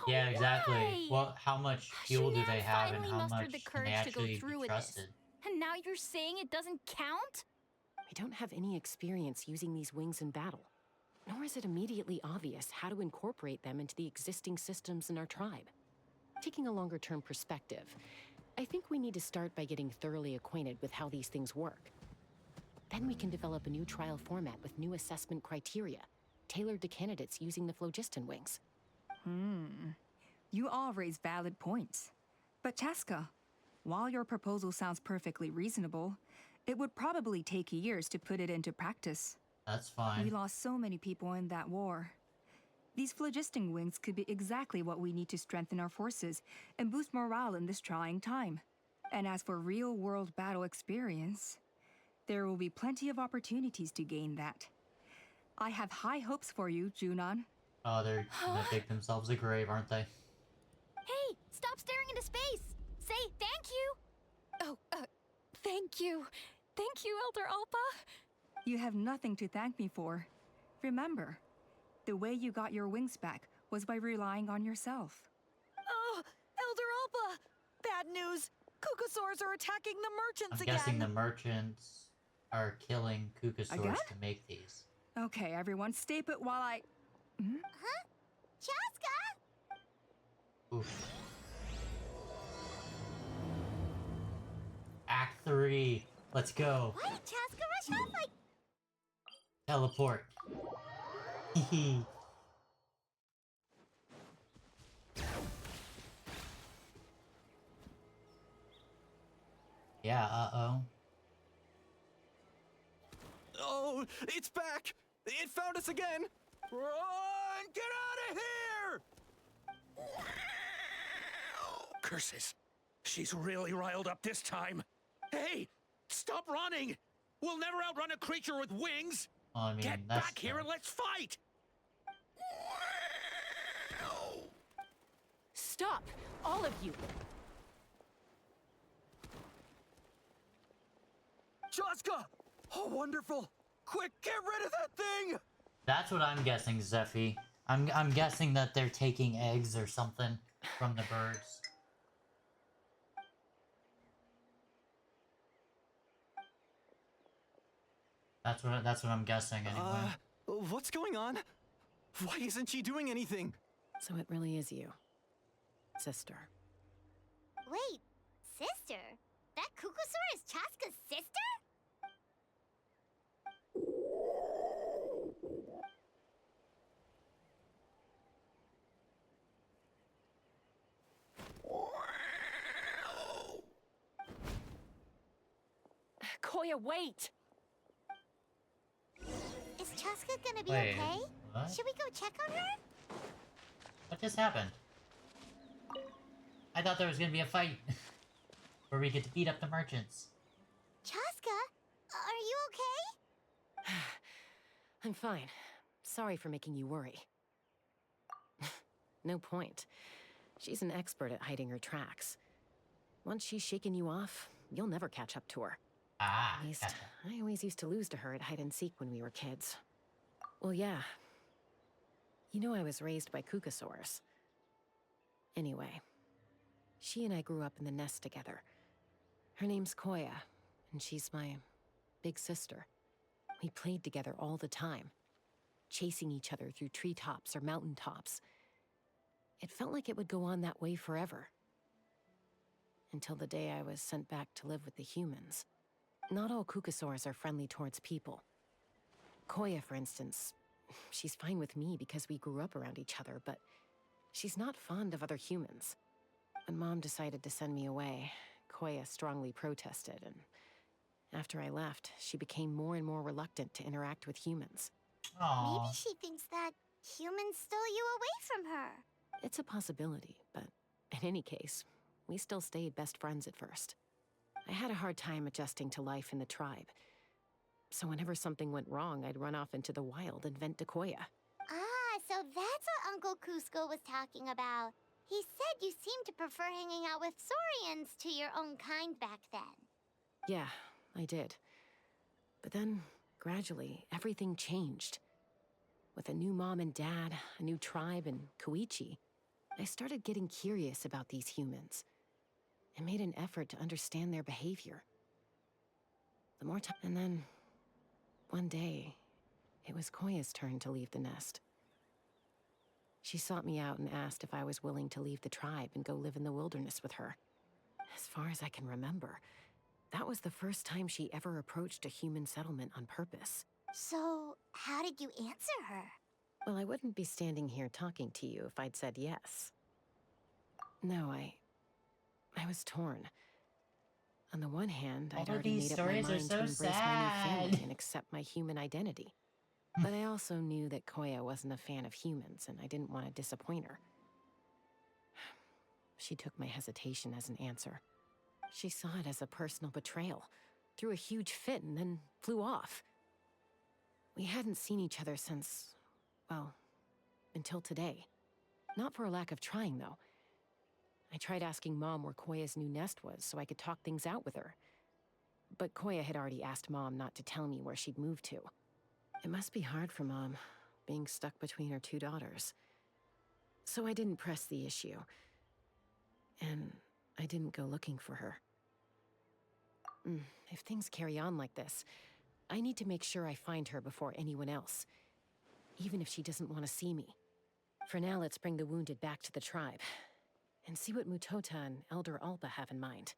Yeah, exactly. Why? Well, how much fuel do they Shunan have and finally how mustered the much can they courage to go actually be through with this. trusted? And now you're saying it doesn't count? We don't have any experience using these wings in battle, nor is it immediately obvious how to incorporate them into the existing systems in our tribe. Taking a longer-term perspective, I think we need to start by getting thoroughly acquainted with how these things work. Then we can develop a new trial format with new assessment criteria, tailored to candidates using the phlogiston wings. You all raise valid points. But Chaska, while your proposal sounds perfectly reasonable, it would probably take years to put it into practice. That's fine. We lost so many people in that war. These phlogiston wings could be exactly what we need to strengthen our forces and boost morale in this trying time. And as for real-world battle experience, there will be plenty of opportunities to gain that. I have high hopes for you, Junon. Oh, they're gonna dig themselves a grave, aren't they? Hey, stop staring into space! Say thank you! Oh, thank you. Thank you, Elder Alpa. You have nothing to thank me for. Remember, the way you got your wings back was by relying on yourself. Oh, Elder Alpa! Bad news! Kukasaurs are attacking the merchants I'm again! guessing the merchants are killing Kukasaurs Again? to make these. Okay, everyone, stay put while I... Huh? Chaska? Oof. Act 3. Let's go. Why did Chaska rush off like... Teleport. Hehe. Yeah, uh-oh. Oh, it's back! It found us again! Run! Get out of here! Curses. She's really riled up this time. Hey, stop running! We'll never outrun a creature with wings! Well, I mean, Get that's back here and let's fight! Stop, all of you! Chaska! Oh, wonderful! Quick, get rid of that thing! That's what I'm guessing, Zephy. I'm guessing that they're taking eggs or something from the birds. That's what I'm guessing anyway. What's going on? Why isn't she doing anything? So it really is you, sister. Wait, sister? That Kukasaur is Chaska's sister? Koya, wait! Is Chaska gonna be Wait, okay? what? Should we go check on her? What just happened? I thought there was gonna be a fight where we get to beat up the merchants. Chaska, are you okay? I'm fine. Sorry for making you worry. No point. She's an expert at hiding her tracks. Once she's shaken you off, you'll never catch up to her. Ah, At least, gotcha. I always used to lose to her at hide-and-seek when we were kids. Well, yeah. You know I was raised by Kukasaurs. Anyway, she and I grew up in the nest together. Her name's Koya, and she's my big sister. We played together all the time, chasing each other through treetops or mountaintops. It felt like it would go on that way forever. Until the day I was sent back to live with the humans. Not all Kukasaurs are friendly towards people. Koya, for instance, she's fine with me because we grew up around each other, but she's not fond of other humans. When Mom decided to send me away, Koya strongly protested, and after I left, she became more and more reluctant to interact with humans. Aww. Maybe she thinks that humans stole you away from her. It's a possibility, but in any case, we still stayed best friends at first. I had a hard time adjusting to life in the tribe. So whenever something went wrong, I'd run off into the wild and vent to Koya. Ah, so that's what Uncle Cusco was talking about. He said you seemed to prefer hanging out with Saurians to your own kind back then. Yeah, I did. But then, gradually, everything changed. With a new mom and dad, a new tribe, and Koichi, I started getting curious about these humans. I made an effort to understand their behavior. The more time, and then, one day, it was Koya's turn to leave the nest. She sought me out and asked if I was willing to leave the tribe and go live in the wilderness with her. As far as I can remember, that was the first time she ever approached a human settlement on purpose. So, how did you answer her? Well, I wouldn't be standing here talking to you if I'd said yes. No, I was torn. On the one hand, I'd All of already these made up my stories are mind to so embrace my new family sad. and accept my human identity. But I also knew that Koya wasn't a fan of humans, and I didn't want to disappoint her. She took my hesitation as an answer. She saw it as a personal betrayal, threw a huge fit, and then flew off. We hadn't seen each other since, well, until today. Not for a lack of trying, though. I tried asking Mom where Koya's new nest was so I could talk things out with her. But Koya had already asked Mom not to tell me where she'd moved to. It must be hard for Mom, being stuck between her two daughters. So I didn't press the issue. And I didn't go looking for her. If things carry on like this, I need to make sure I find her before anyone else. Even if she doesn't want to see me. For now, let's bring the wounded back to the tribe. And see what Mutota and Elder Alba have in mind.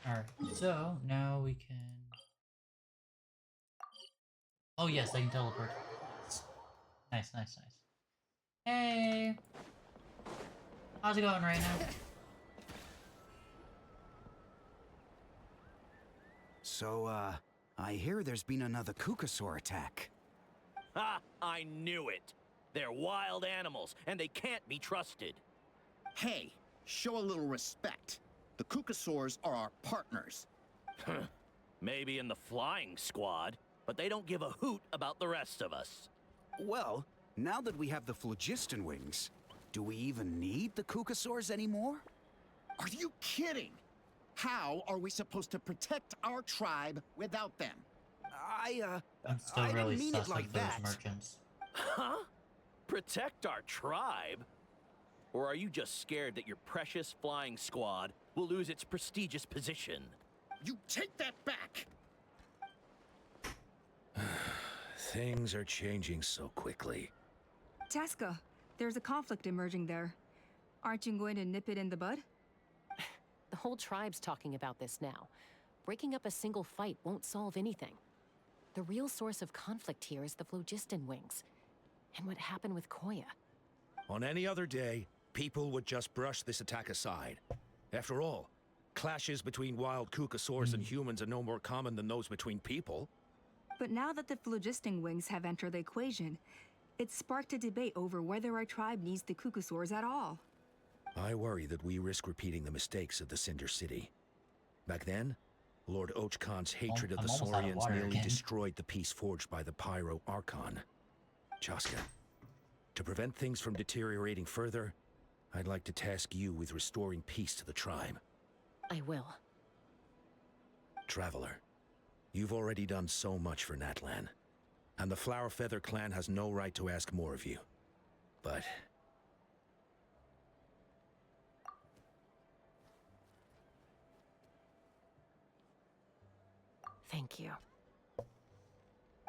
Alright, so now we can... Oh yes, I can teleport. Nice, nice, nice. Hey! How's it going right now? So, I hear there's been another Kukasaur attack. Ha! I knew it! They're wild animals, and they can't be trusted. Hey, show a little respect. The Kukasaurs are our partners. Maybe in the flying squad, but they don't give a hoot about the rest of us. Well, now that we have the phlogiston wings, do we even need the Kukasaurs anymore? Are you kidding? How are we supposed to protect our tribe without them? I'm still I really didn't mean sus it like of those that. merchants. Huh? Protect our tribe? Or are you just scared that your precious flying squad will lose its prestigious position? You take that back! Things are changing so quickly. Chaska, there's a conflict emerging there. Aren't you going to nip it in the bud? The whole tribe's talking about this now. Breaking up a single fight won't solve anything. The real source of conflict here is the phlogiston wings. And what happened with Koya. On any other day, people would just brush this attack aside. After all, clashes between wild Kukasaurs and humans are no more common than those between people. But now that the phlogiston wings have entered the equation, it's sparked a debate over whether our tribe needs the Kukasaurs at all. I worry that we risk repeating the mistakes of the Cinder City. Back then, Lord Ochkan's hatred of the I'm almost out of Saurians water nearly again. destroyed the peace forged by the Pyro Archon. Chaska, to prevent things from deteriorating further, I'd like to task you with restoring peace to the tribe. I will. Traveler, you've already done so much for Natlan, and the Flower Feather clan has no right to ask more of you. But Thank you.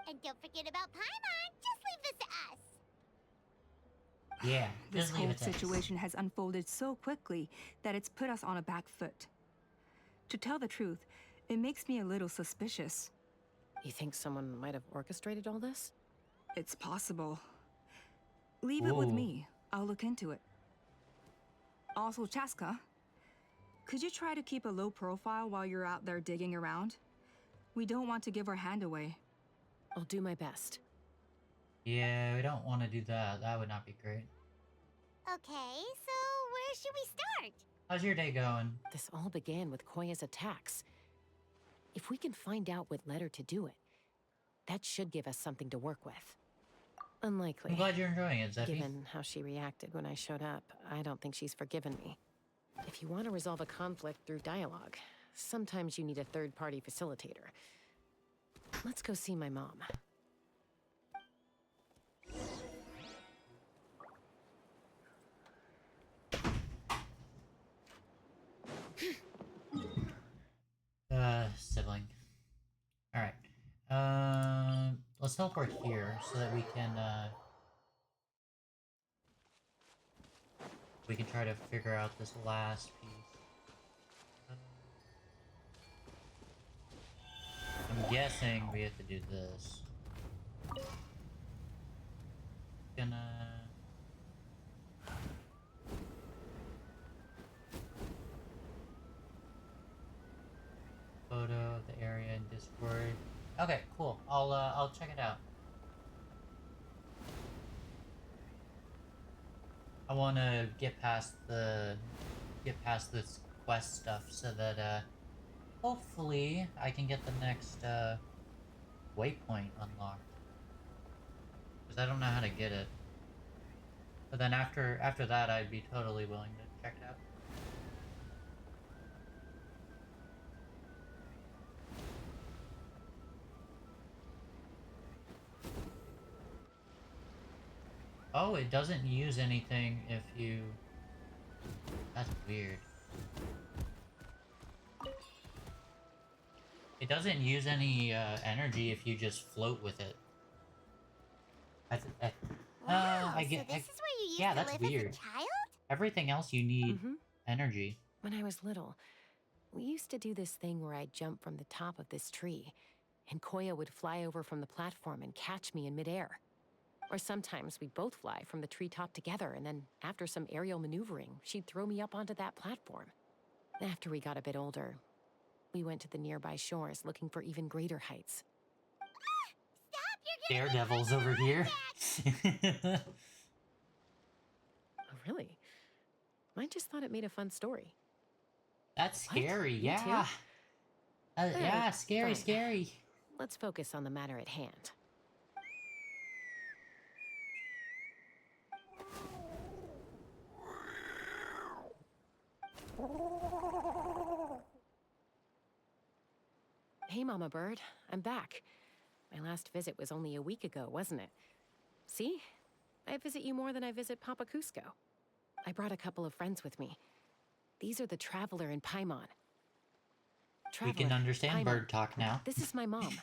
And don't forget about Paimon. Just leave this to us. Yeah, This just leave whole it to us. situation has unfolded so quickly that it's put us on a back foot. To tell the truth, it makes me a little suspicious. You think someone might have orchestrated all this? It's possible. Leave it with Ooh. me. I'll look into it. Also, Chaska, could you try to keep a low profile while you're out there digging around? We don't want to give our hand away. I'll do my best. Yeah, we don't want to do that. That would not be great. Okay, so where should we start? How's your day going? This all began with Koya's attacks. If we can find out what led her to do it, that should give us something to work with. Unlikely. I'm glad you're enjoying it, Zeffy. Given how she reacted when I showed up, I don't think she's forgiven me. If you want to resolve a conflict through dialogue, sometimes you need a third-party facilitator. Let's go see my mom. Sibling. Alright. Let's teleport here so that we can try to figure out this last piece. I'm guessing we have to do this. Photo of the area in Discord. Okay, cool. I'll check it out. I want to get past this quest stuff so that hopefully I can get the next waypoint unlocked. Because I don't know how to get it. But then after that, I'd be totally willing to check it out. Oh, it doesn't use anything if you... That's weird. It doesn't use any energy if you just float with it. Wow, I get, so this is where you used yeah, to that's live weird. as a child? Everything else you need energy. When I was little, we used to do this thing where I'd jump from the top of this tree, and Koya would fly over from the platform and catch me in midair. Or sometimes we'd both fly from the treetop together, and then after some aerial maneuvering, she'd throw me up onto that platform. After we got a bit older, we went to the nearby shores looking for even greater heights. Stop! You're gonna Daredevil's over here. Oh, really? I just thought it made a fun story. That's What? scary, You yeah. too? Yeah, scary, fine. scary. Let's focus on the matter at hand. Hey, Mama Bird. I'm back. My last visit was only a week ago, wasn't it? See? I visit you more than I visit Papa Cusco. I brought a couple of friends with me. These are the Traveler and Paimon. We can understand bird talk now. This is my mom.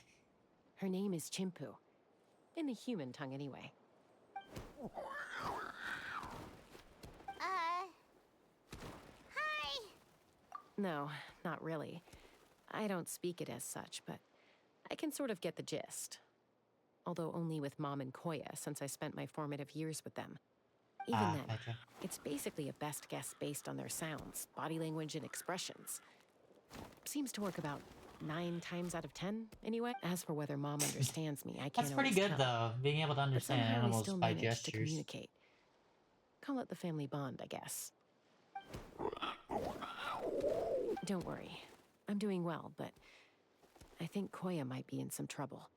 Her name is Chimpu. In the human tongue, anyway. Hi! No, not really. I don't speak it as such, but I can sort of get the gist. Although only with Mom and Koya, since I spent my formative years with them. Even then, gotcha. it's basically a best guess based on their sounds, body language, and expressions. Seems to work about 9 times out of 10, anyway. As for whether Mom understands me, I can't That's pretty always good, tell. though, being able to But understand somehow we animals still by manage to gestures. communicate. Call it the family bond, I guess. Don't worry. I'm doing well, but I think Koya might be in some trouble.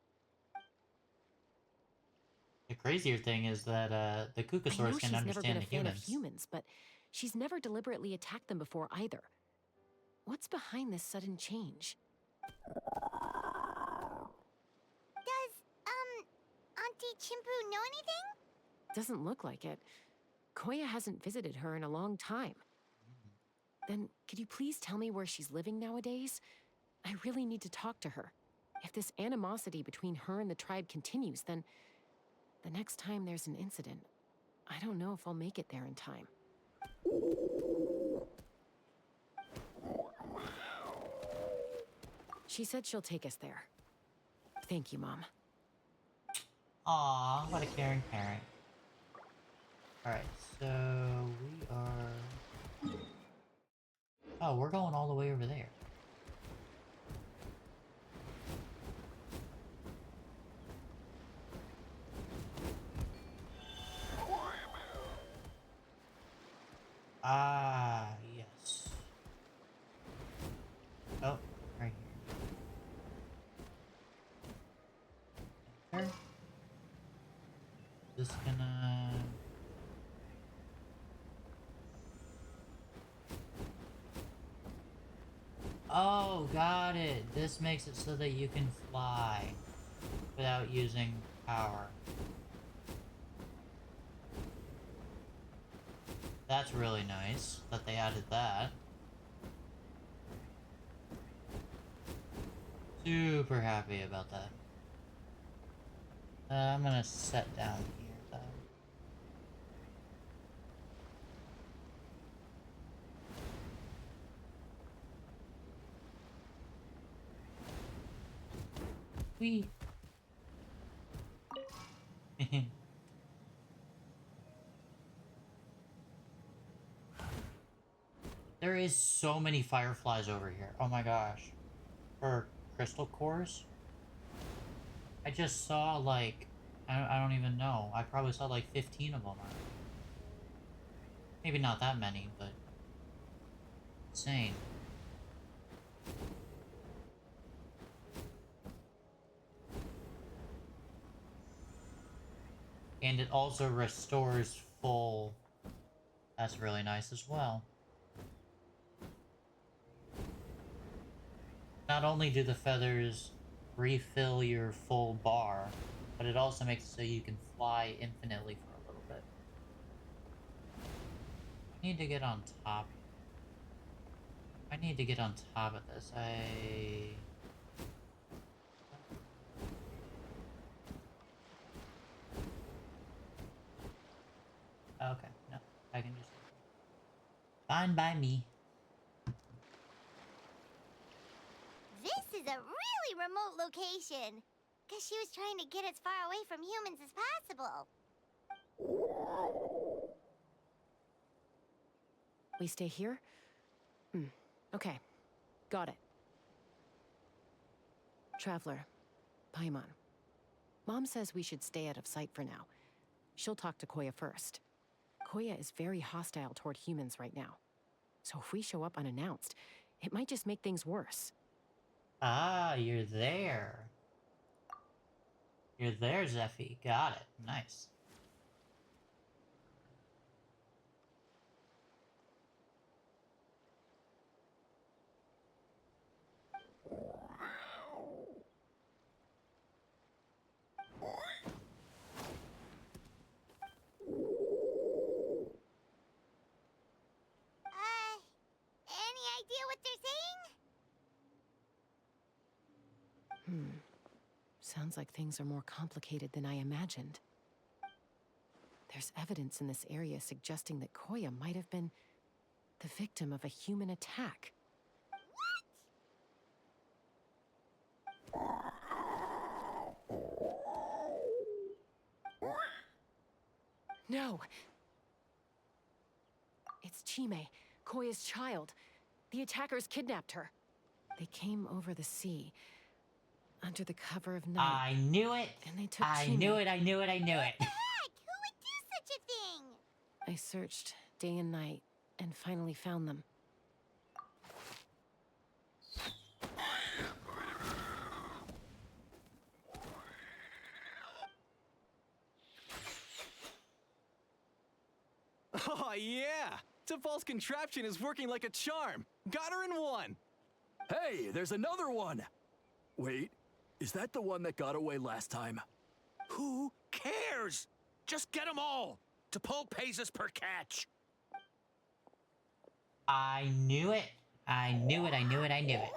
The crazier thing is that the I know Kukasaurs she's can never been understand a the fan humans. of humans, but she's never deliberately attacked them before either. What's behind this sudden change? Does, Auntie Chimpu know anything? Doesn't look like it. Koya hasn't visited her in a long time. Then, could you please tell me where she's living nowadays? I really need to talk to her. If this animosity between her and the tribe continues, then the next time there's an incident, I don't know if I'll make it there in time. She said she'll take us there. Thank you, Mom. Aw, what a caring parent. Alright, so we are... Oh, we're going all the way over there. Ah, yes. Oh, right here. Enter. Just gonna... Oh, got it. This makes it so that you can fly without using power. That's really nice that they added that. Super happy about that. I'm gonna set down here though. Whee! There is so many fireflies over here. Oh my gosh. For crystal cores? I just saw like, I don't even know. I probably saw like 15 of them. Maybe not that many, but insane. And it also restores full. That's really nice as well. Not only do the feathers refill your full bar, but it also makes it so you can fly infinitely for a little bit. I need to get on top. I need to get on top of this. Okay, no. I can just... Fine by me. This is a really remote location. Guess she was trying to get as far away from humans as possible. We stay here? Okay. Got it. Traveler, Paimon. Mom says we should stay out of sight for now. She'll talk to Koya first. Koya is very hostile toward humans right now. So if we show up unannounced, it might just make things worse. Ah, you're there. You're there, Zeffy. Got it. Nice. Any idea what they're saying? Sounds like things are more complicated than I imagined. There's evidence in this area suggesting that Koya might have been the victim of a human attack. No! It's Chime, Koya's child. The attackers kidnapped her. They came over the sea, under the cover of night. I knew it! And they took I Chime. knew it, I knew it, I knew it! Heck, who would do such a thing? I searched day and night, and finally found them. Oh, yeah! Tafal's contraption is working like a charm. Got her in one. Hey, there's another one! Wait, is that the one that got away last time? Who cares? Just get them all. T'Pol pays us per catch. I knew it. I knew it, I knew it, I knew it.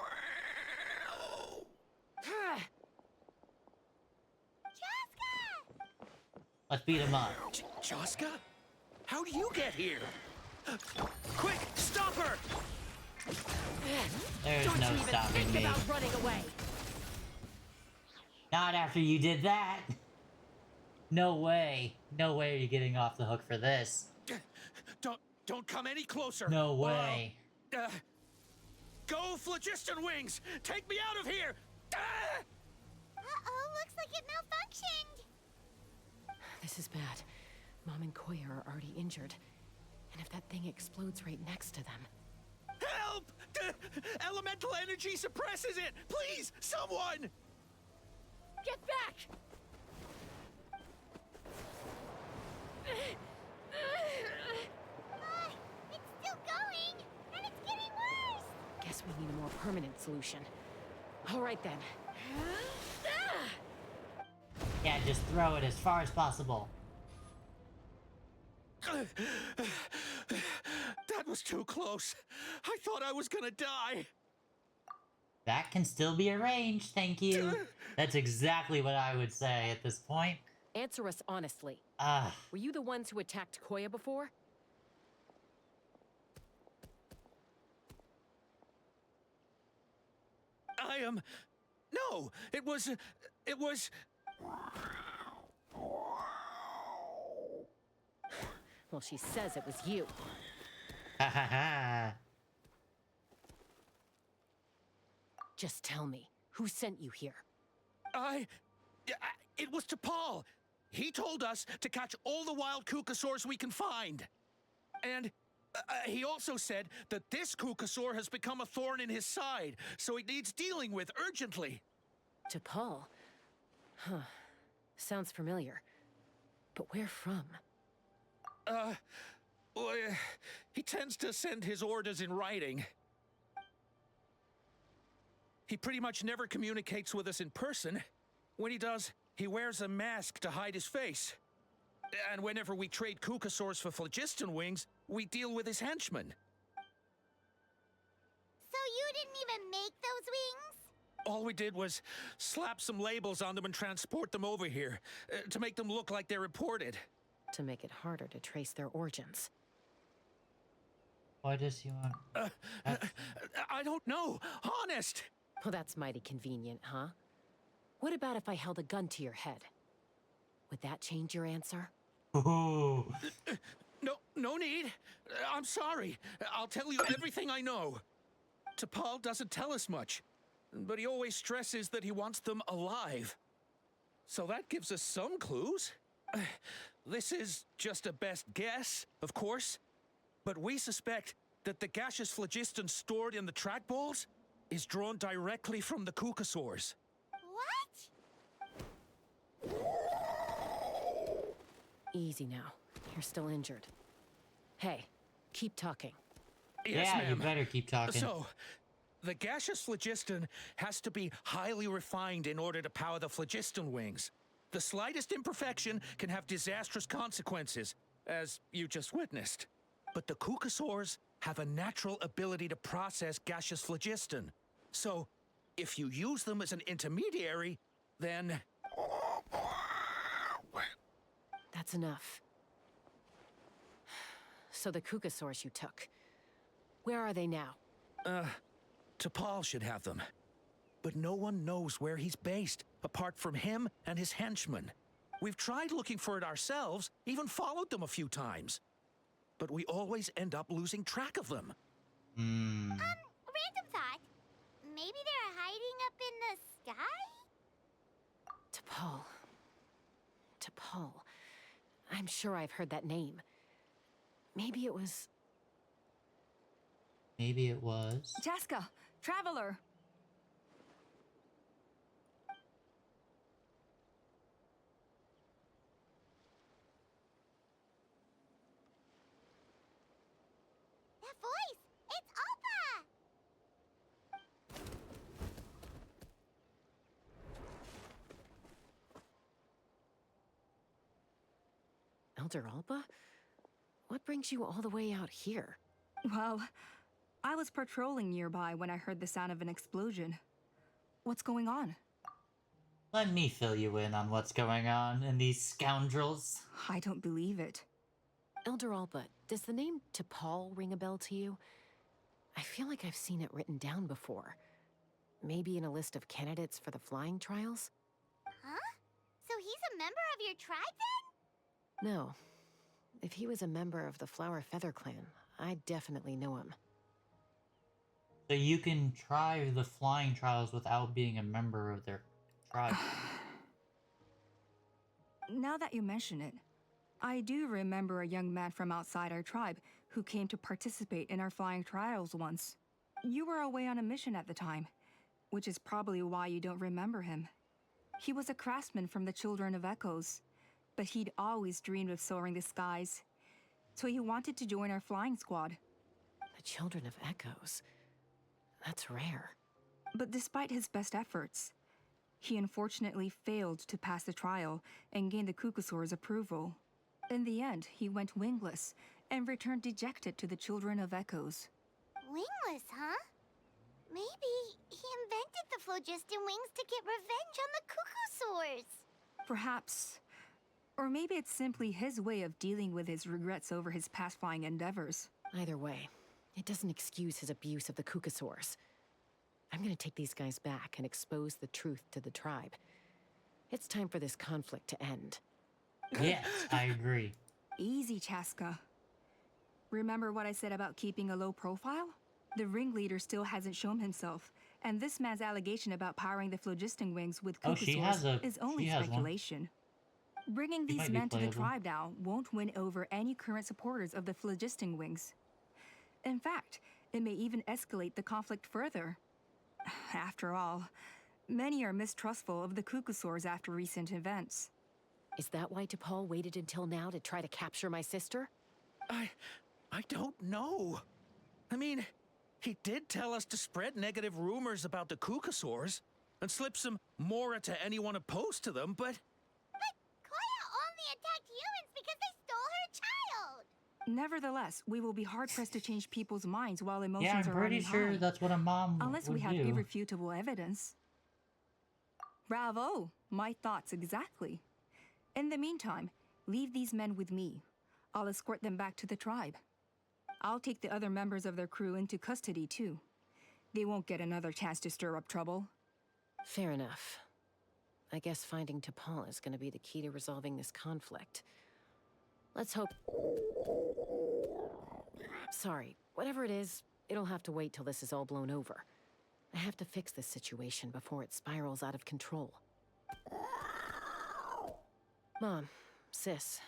Let's beat him up. Joska? How do you get here? Quick, stop her! There's Don't no you even stopping think me. about running away. Not after you did that. No way. No way are you getting off the hook for this. Don't come any closer. No way. Go, Phlogiston Wings! Take me out of here! Uh-oh, looks like it malfunctioned. This is bad. Mom and Koya are already injured. And if that thing explodes right next to them... Help! Elemental energy suppresses it! Please, someone! Get back! It's still going, and it's getting worse. Guess We need a more permanent solution. All right then. Yeah, just throw it as far as possible. That was too close. I thought I was gonna die. That can still be arranged, thank you. That's exactly what I would say at this point. Answer us honestly. Ah. Were you the ones who attacked Koya before? I am... No, it was... Well, she says it was you. Ha ha ha. Just tell me, who sent you here? It was to Paul. He told us to catch all the wild Kukasaurs we can find. And he also said that this Kukasaur has become a thorn in his side, so it needs dealing with urgently. To Paul? Huh. Sounds familiar. But where from? Well, he tends to send his orders in writing. He pretty much never communicates with us in person. When he does, he wears a mask to hide his face. And whenever we trade Kukasaurs for phlogiston wings, we deal with his henchmen. So you didn't even make those wings? All we did was slap some labels on them and transport them over here, to make them look like they're imported. To make it harder to trace their origins. Why does he want... I don't know, honest! Well, that's mighty convenient, huh? What about if I held a gun to your head? Would that change your answer? Ooh. No need. I'm sorry. I'll tell you everything I know. T'Pol doesn't tell us much, but he always stresses that he wants them alive. So that gives us some clues. This is just a best guess, of course, but we suspect that the gaseous phlogiston stored in the track balls is drawn directly from the Kukasaurs. What? Easy now. You're still injured. Hey, keep talking. Yes, yeah, you ma'am. better keep talking. So, the gaseous phlogiston has to be highly refined in order to power the phlogiston wings. The slightest imperfection can have disastrous consequences, as you just witnessed. But the Kukasaurs have a natural ability to process gaseous phlogiston. So, if you use them as an intermediary, then... That's enough. So the Kukasaurs you took, where are they now? T'Pol should have them. But no one knows where he's based, apart from him and his henchmen. We've tried looking for it ourselves, even followed them a few times. But we always end up losing track of them. Random thought. Maybe they're hiding up in the sky? T'Pol. T'Pol. I'm sure I've heard that name. Maybe it was... Maybe it was... Jessica, Traveler. That voice! It's Alpa! Elder Alba? What brings you all the way out here? Well, I was patrolling nearby when I heard the sound of an explosion. What's going on? Let me fill you in on what's going on in these scoundrels. I don't believe it. Elder Alba, does the name T'Pol ring a bell to you? I feel like I've seen it written down before. Maybe in a list of candidates for the flying trials? Huh? So he's a member of your tribe then? No. If he was a member of the Flower Feather clan, I'd definitely know him. So you can try the flying trials without being a member of their tribe. Now that you mention it, I do remember a young man from outside our tribe who came to participate in our flying trials once. You were away on a mission at the time, which is probably why you don't remember him. He was a craftsman from the Children of Echoes, but he'd always dreamed of soaring the skies, so he wanted to join our flying squad. The Children of Echoes? That's rare. But despite his best efforts, he unfortunately failed to pass the trial and gain the Kukusaur's approval. In the end, he went wingless and returned dejected to the Children of Echoes. Wingless, huh? Maybe he invented the phlogiston wings to get revenge on the Kukusaurs. Perhaps. Or maybe it's simply his way of dealing with his regrets over his past flying endeavors. Either way, it doesn't excuse his abuse of the Kukusaurs. I'm gonna take these guys back and expose the truth to the tribe. It's time for this conflict to end. Yes, I agree. Easy, Chaska. Remember what I said about keeping a low profile? The ringleader still hasn't shown himself, and this man's allegation about powering the phlogiston wings with Kukusaurs is only speculation. Bringing these men to the tribe now won't win over any current supporters of the phlogiston wings. In fact, it may even escalate the conflict further. After all, many are mistrustful of the Kukusaurs after recent events. Is that why T'Pol waited until now to try to capture my sister? I don't know. I mean, he did tell us to spread negative rumors about the Kukusaurs and slip some Mora to anyone opposed to them, but... Koya only attacked humans because they stole her child! Nevertheless, we will be hard-pressed to change people's minds while emotions Yeah, I'm are pretty running sure high. that's what a mom Unless would we have do. irrefutable evidence. Bravo! My thoughts exactly. In the meantime, leave these men with me. I'll escort them back to the tribe. I'll take the other members of their crew into custody, too. They won't get another chance to stir up trouble. Fair enough. I guess finding T'Pol is gonna be the key to resolving this conflict. Let's hope... Sorry, whatever it is, it'll have to wait till this is all blown over. I have to fix this situation before it spirals out of control. Mom, sis,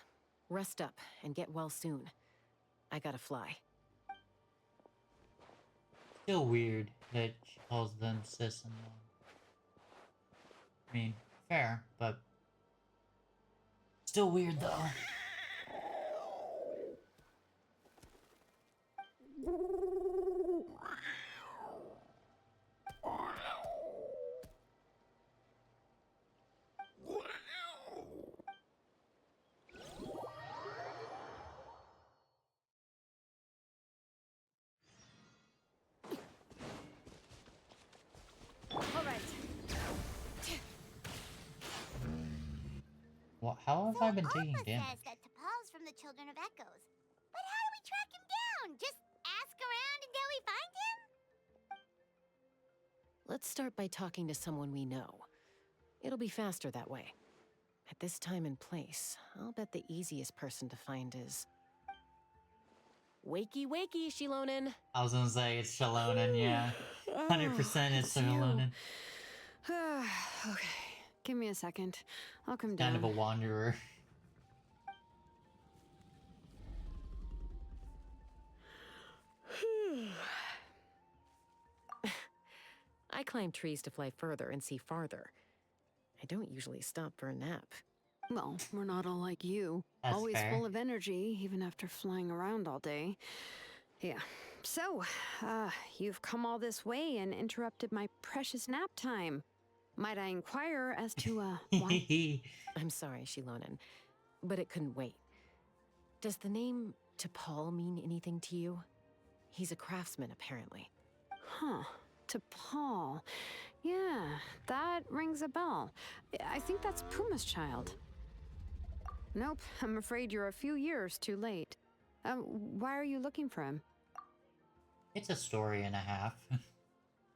rest up and get well soon. I gotta fly. Still weird that she calls them sis and mom. I mean, fair, but still weird though. Well, how have I been taking damage? Says that T'Pol's from the Children of Echoes. But how do we track him down? Just ask around until we find him? Let's start by talking to someone we know. It'll be faster that way. At this time and place, I'll bet the easiest person to find is... Wakey, wakey, Shilonen! I was gonna say it's Shilonen, yeah. 100% it's Shilonen. Okay, give me a second. I'll come Kind down. of a wanderer. I climb trees to fly further and see farther. I don't usually stop for a nap. Well, we're not all like you. That's Always fair. full of energy, even after flying around all day. Yeah. So, you've come all this way and interrupted my precious nap time. Might I inquire as to, why? I'm sorry, Shilonen, but it couldn't wait. Does the name T'Pol mean anything to you? He's a craftsman, apparently. Huh. T'Pol. Yeah, that rings a bell. I think that's Puma's child. Nope, I'm afraid you're a few years too late. Why are you looking for him? It's a story and a half.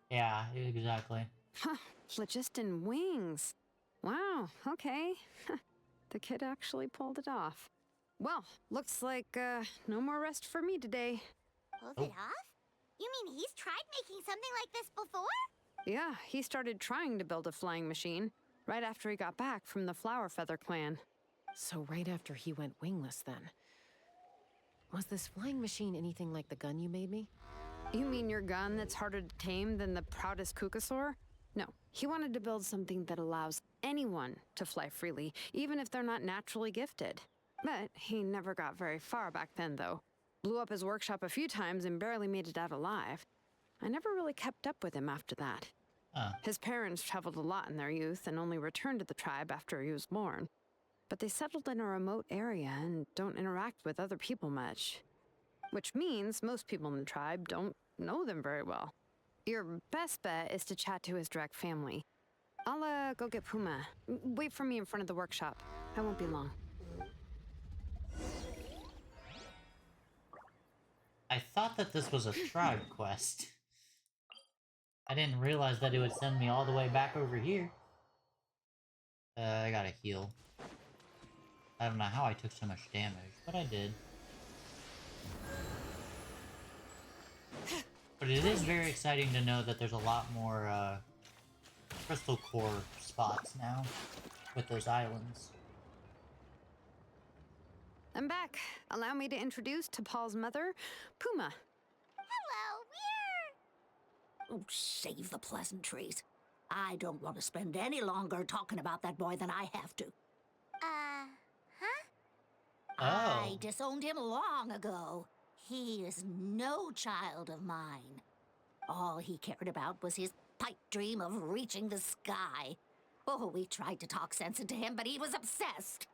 Yeah, exactly. Huh, phlogiston wings. Wow, okay. The kid actually pulled it off. Well, looks like, no more rest for me today. Pulled it off? You mean he's tried making something like this before? Yeah, he started trying to build a flying machine right after he got back from the Flower Feather clan. So right after he went wingless, then. Was this flying machine anything like the gun you made me? You mean your gun that's harder to tame than the proudest Kukusaur? No, he wanted to build something that allows anyone to fly freely, even if they're not naturally gifted. But he never got very far back then, though. Blew up his workshop a few times and barely made it out alive. I never really kept up with him after that. His parents traveled a lot in their youth and only returned to the tribe after he was born. But they settled in a remote area and don't interact with other people much. Which means most people in the tribe don't know them very well. Your best bet is to chat to his direct family. I'll go get Puma. Wait for me in front of the workshop. I won't be long. I thought that this was a tribe quest. I didn't realize that it would send me all the way back over here. I gotta heal. I don't know how I took so much damage, but I did. But it is very exciting to know that there's a lot more, crystal core spots now with those islands. I'm back. Allow me to introduce T'Pol's mother, Puma. Hello, we're... Oh, save the pleasantries. I don't want to spend any longer talking about that boy than I have to. Huh? I disowned him long ago. He is no child of mine. All he cared about was his pipe dream of reaching the sky. Oh, we tried to talk sense into him, but he was obsessed.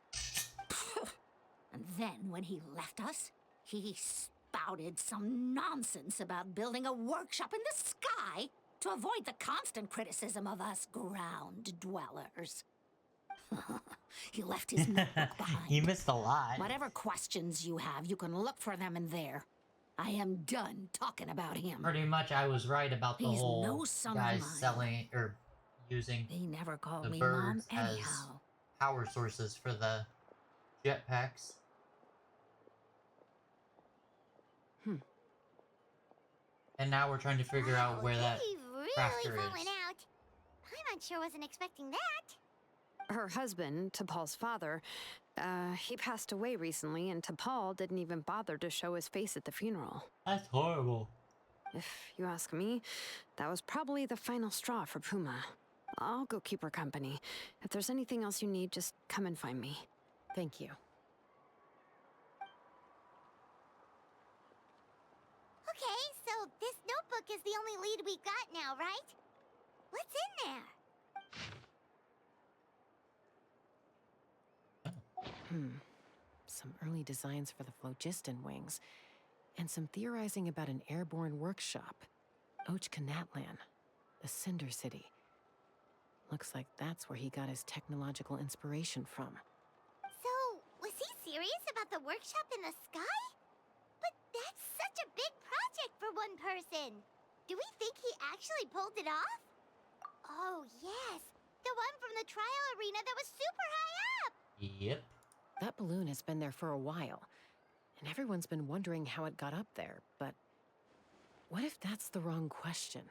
And then when he left us, he spouted some nonsense about building a workshop in the sky to avoid the constant criticism of us ground dwellers. He left his notebook behind. He missed a lot. Whatever questions you have, you can look for them in there. I am done talking about him. Pretty much I was right about the He's whole no son of guys mine. selling or using He never called the me Mom birds as anyhow. power sources for the jetpacks. And now we're trying to figure out where that You've really crafter fallen is. out. Paimon sure wasn't expecting that. Her husband, T'Pol's father, he passed away recently, and T'Pol didn't even bother to show his face at the funeral. That's horrible. If you ask me, that was probably the final straw for Puma. I'll go keep her company. If there's anything else you need, just come and find me. Thank you. Okay, so this notebook is the only lead we've got now, right? What's in there? Some early designs for the phlogiston wings, and some theorizing about an airborne workshop. Ochkanatlan, the Cinder City. Looks like that's where he got his technological inspiration from. So, was he serious about the workshop in the sky? But that's such a big project for one person. Do we think he actually pulled it off? Oh, yes. The one from the trial arena that was super high up. Yep. That balloon has been there for a while, and everyone's been wondering how it got up there, but what if that's the wrong question?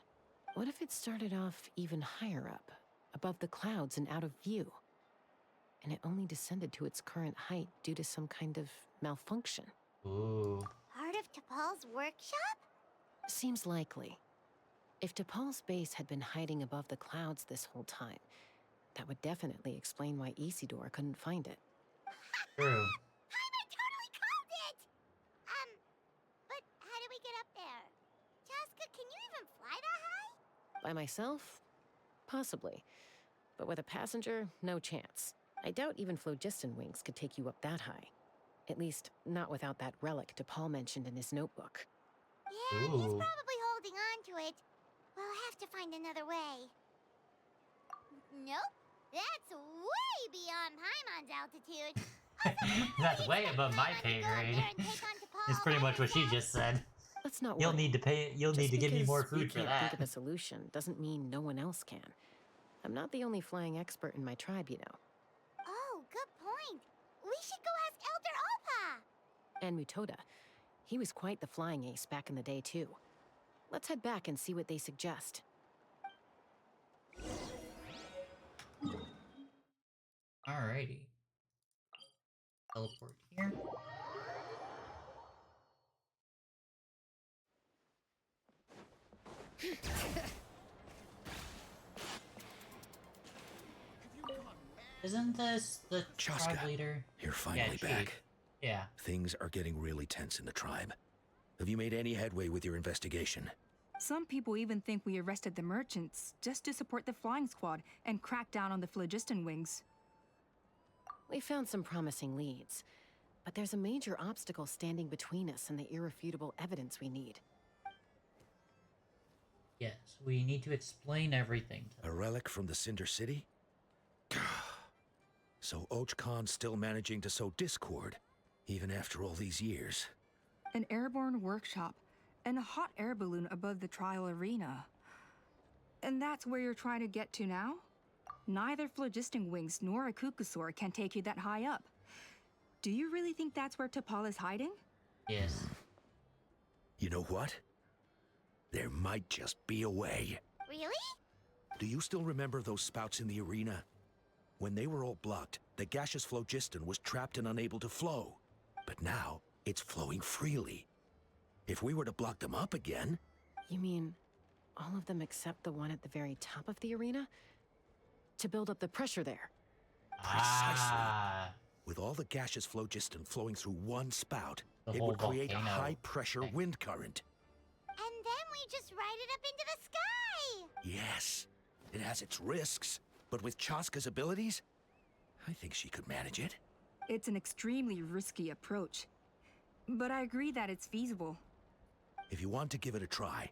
What if it started off even higher up, above the clouds and out of view, and it only descended to its current height due to some kind of malfunction? Ooh. Part of T'Pol's workshop? Seems likely. If T'Pol's base had been hiding above the clouds this whole time, that would definitely explain why Isidore couldn't find it. True. Paimon totally called it! But how do we get up there? Chaska, can you even fly that high? By myself? Possibly. But with a passenger, no chance. I doubt even phlogiston wings could take you up that high. At least, not without that relic T'Pol mentioned in his notebook. Yeah, he's probably holding on to it. We'll have to find another way. Nope. That's way beyond Paimon's altitude. That's way above my pay grade. It's pretty much what she just said. Let's not You'll worry. need to pay. You'll Just need to give me because more you food for can't that. think of a solution doesn't mean no one else can. I'm not the only flying expert in my tribe, you know. Oh, good point. We should go ask Elder Opa. And Mutoda. He was quite the flying ace back in the day, too. Let's head back and see what they suggest. Alrighty. Teleport here. Isn't this the tribe Chaska, leader? you're finally Yeah, back. Yeah. Things are getting really tense in the tribe. Have you made any headway with your investigation? Some people even think we arrested the merchants just to support the flying squad and crack down on the phlogiston wings. We found some promising leads, but there's a major obstacle standing between us and the irrefutable evidence we need. Yes, we need to explain everything to them. A relic from the Cinder City? So Och Khan's still managing to sow discord, even after all these years. An airborne workshop and a hot air balloon above the trial arena. And that's where you're trying to get to now? Neither phlogiston wings nor a Kukusaur can take you that high up. Do you really think that's where T'Pol is hiding? Yes. You know what? There might just be a way. Really? Do you still remember those spouts in the arena? When they were all blocked, the gaseous phlogiston was trapped and unable to flow. But now, it's flowing freely. If we were to block them up again... You mean all of them except the one at the very top of the arena? To build up the pressure there? Precisely. With all the gaseous phlogiston flowing through one spout, it would create a high-pressure wind current. And then we just ride it up into the sky! Yes, it has its risks, but with Chaska's abilities, I think she could manage it. It's an extremely risky approach, but I agree that it's feasible. If you want to give it a try,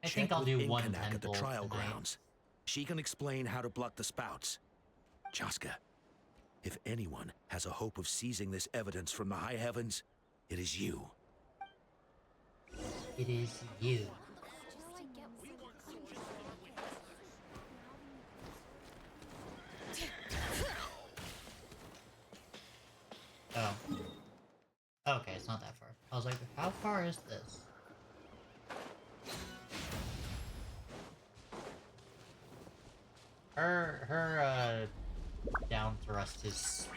I think I'll do one Inkanak at the temple trial tonight. grounds. She can explain how to block the spouts. Chaska, if anyone has a hope of seizing this evidence from the high heavens, it is you. It is you. Oh. Okay, it's not that far. I was like, how far is this? Her down thrust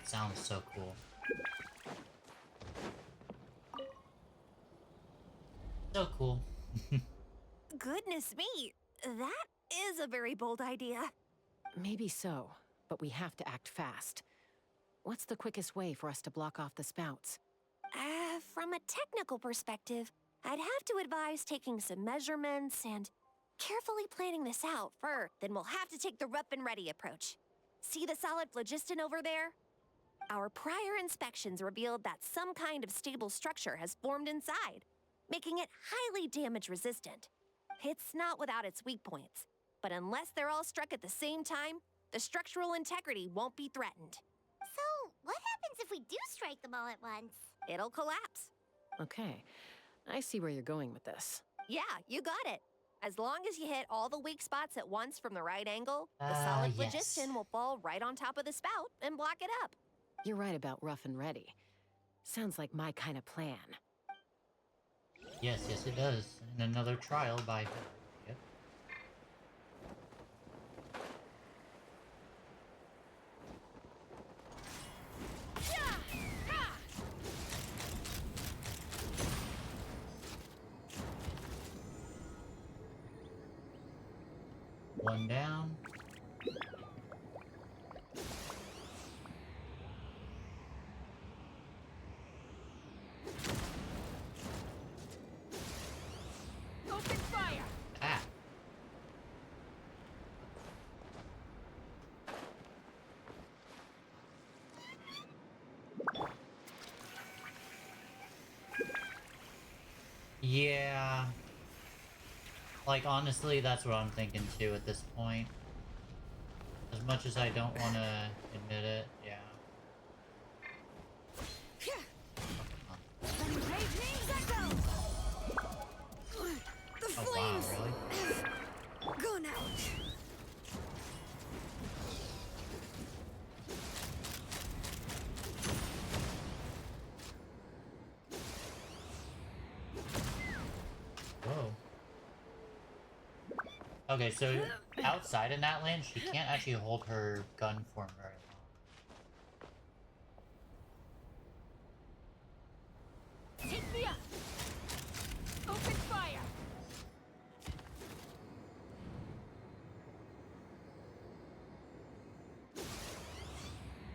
sounds so cool. So cool. Goodness me, that is a very bold idea. Maybe so, but we have to act fast. What's the quickest way for us to block off the spouts? From a technical perspective, I'd have to advise taking some measurements and carefully planning this out first. Then we'll have to take the rough and ready approach. See the solid phlogiston over there? Our prior inspections revealed that some kind of stable structure has formed inside, making it highly damage resistant. It's not without its weak points, but unless they're all struck at the same time, the structural integrity won't be threatened. So, what happens if we do strike them all at once? It'll collapse. Okay, I see where you're going with this. Yeah, you got it. As long as you hit all the weak spots at once from the right angle, the solid phlogiston will fall right on top of the spout and block it up. You're right about rough and ready. Sounds like my kind of plan. Yes, it does. And another trial by her. Yep. One down. Open fire! Ah. Yeah. Like, honestly, that's what I'm thinking too at this point. As much as I don't want to admit it, yeah. The Oh, wow, flames really? have gone out. Whoa. Okay, so outside in that lane, she can't actually hold her gun for very long. Take me up. Open fire.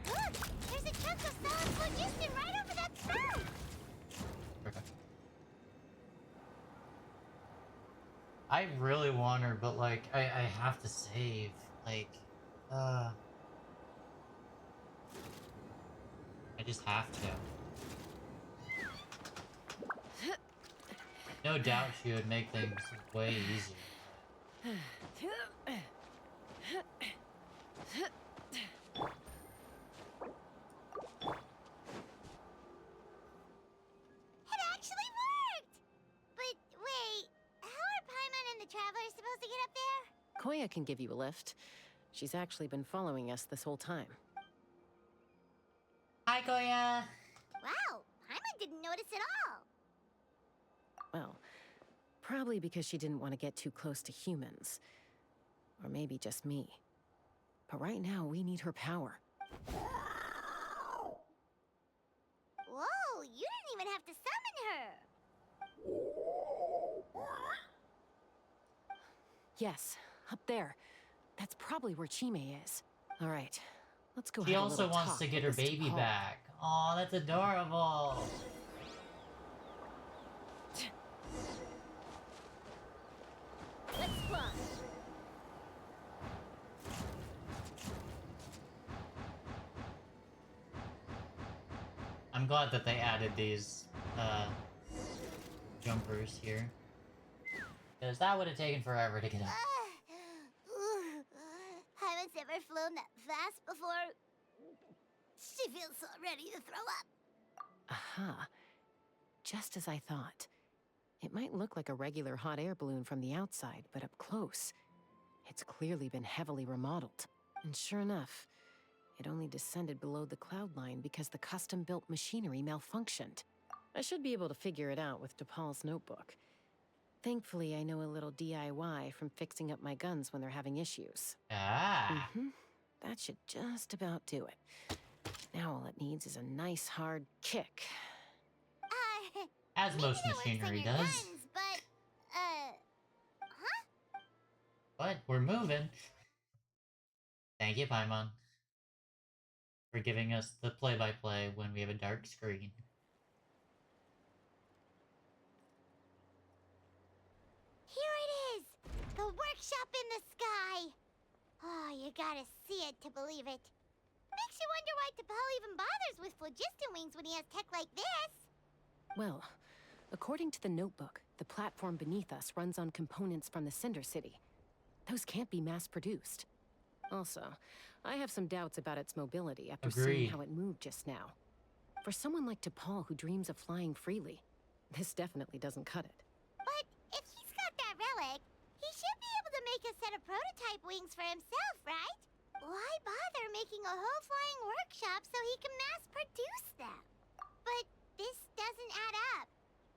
Look! There's a chunk of solid phlogiston right over that spout! Perfect. I really want her, but like, I have to save. Like, I just have to. No doubt she would make things way easier. It actually worked! But wait, how are Paimon and the Traveler supposed to get up there? Koya can give you a lift. She's actually been following us this whole time. Hi, Koya! Wow, Paimon didn't notice at all. Well, probably because she didn't want to get too close to humans. Or maybe just me. But right now, we need her power. Whoa, you didn't even have to summon her. Yes, up there. That's probably where Chime is. All right, let's go She have a also little wants talk to get with her this baby T'Pol. back. Aw, that's adorable. Let's fly. I'm glad that they added these jumpers here. Because that would have taken forever to get up. Haven't ever flown that fast before. She feels so ready to throw up. Aha. Just as I thought. It might look like a regular hot air balloon from the outside, but up close, it's clearly been heavily remodeled. And sure enough, it only descended below the cloud line because the custom-built machinery malfunctioned. I should be able to figure it out with DePaul's notebook. Thankfully, I know a little DIY from fixing up my guns when they're having issues. Ah. That should just about do it. Now all it needs is a nice hard kick. As most machinery does. Guns, but, huh? But we're moving. Thank you, Paimon, for giving us the play-by-play when we have a dark screen. Here it is! The workshop in the sky! Oh, you gotta see it to believe it. Makes you wonder why T'Pol even bothers with phlogiston wings when he has tech like this. Well, according to the notebook, the platform beneath us runs on components from the Cinder City. Those can't be mass-produced. Also, I have some doubts about its mobility after seeing how it moved just now. For someone like T'Pol who dreams of flying freely, this definitely doesn't cut it. But if he's got that relic, he should be able to make a set of prototype wings for himself, right? Why bother making a whole flying workshop so he can mass-produce them? But this doesn't add up.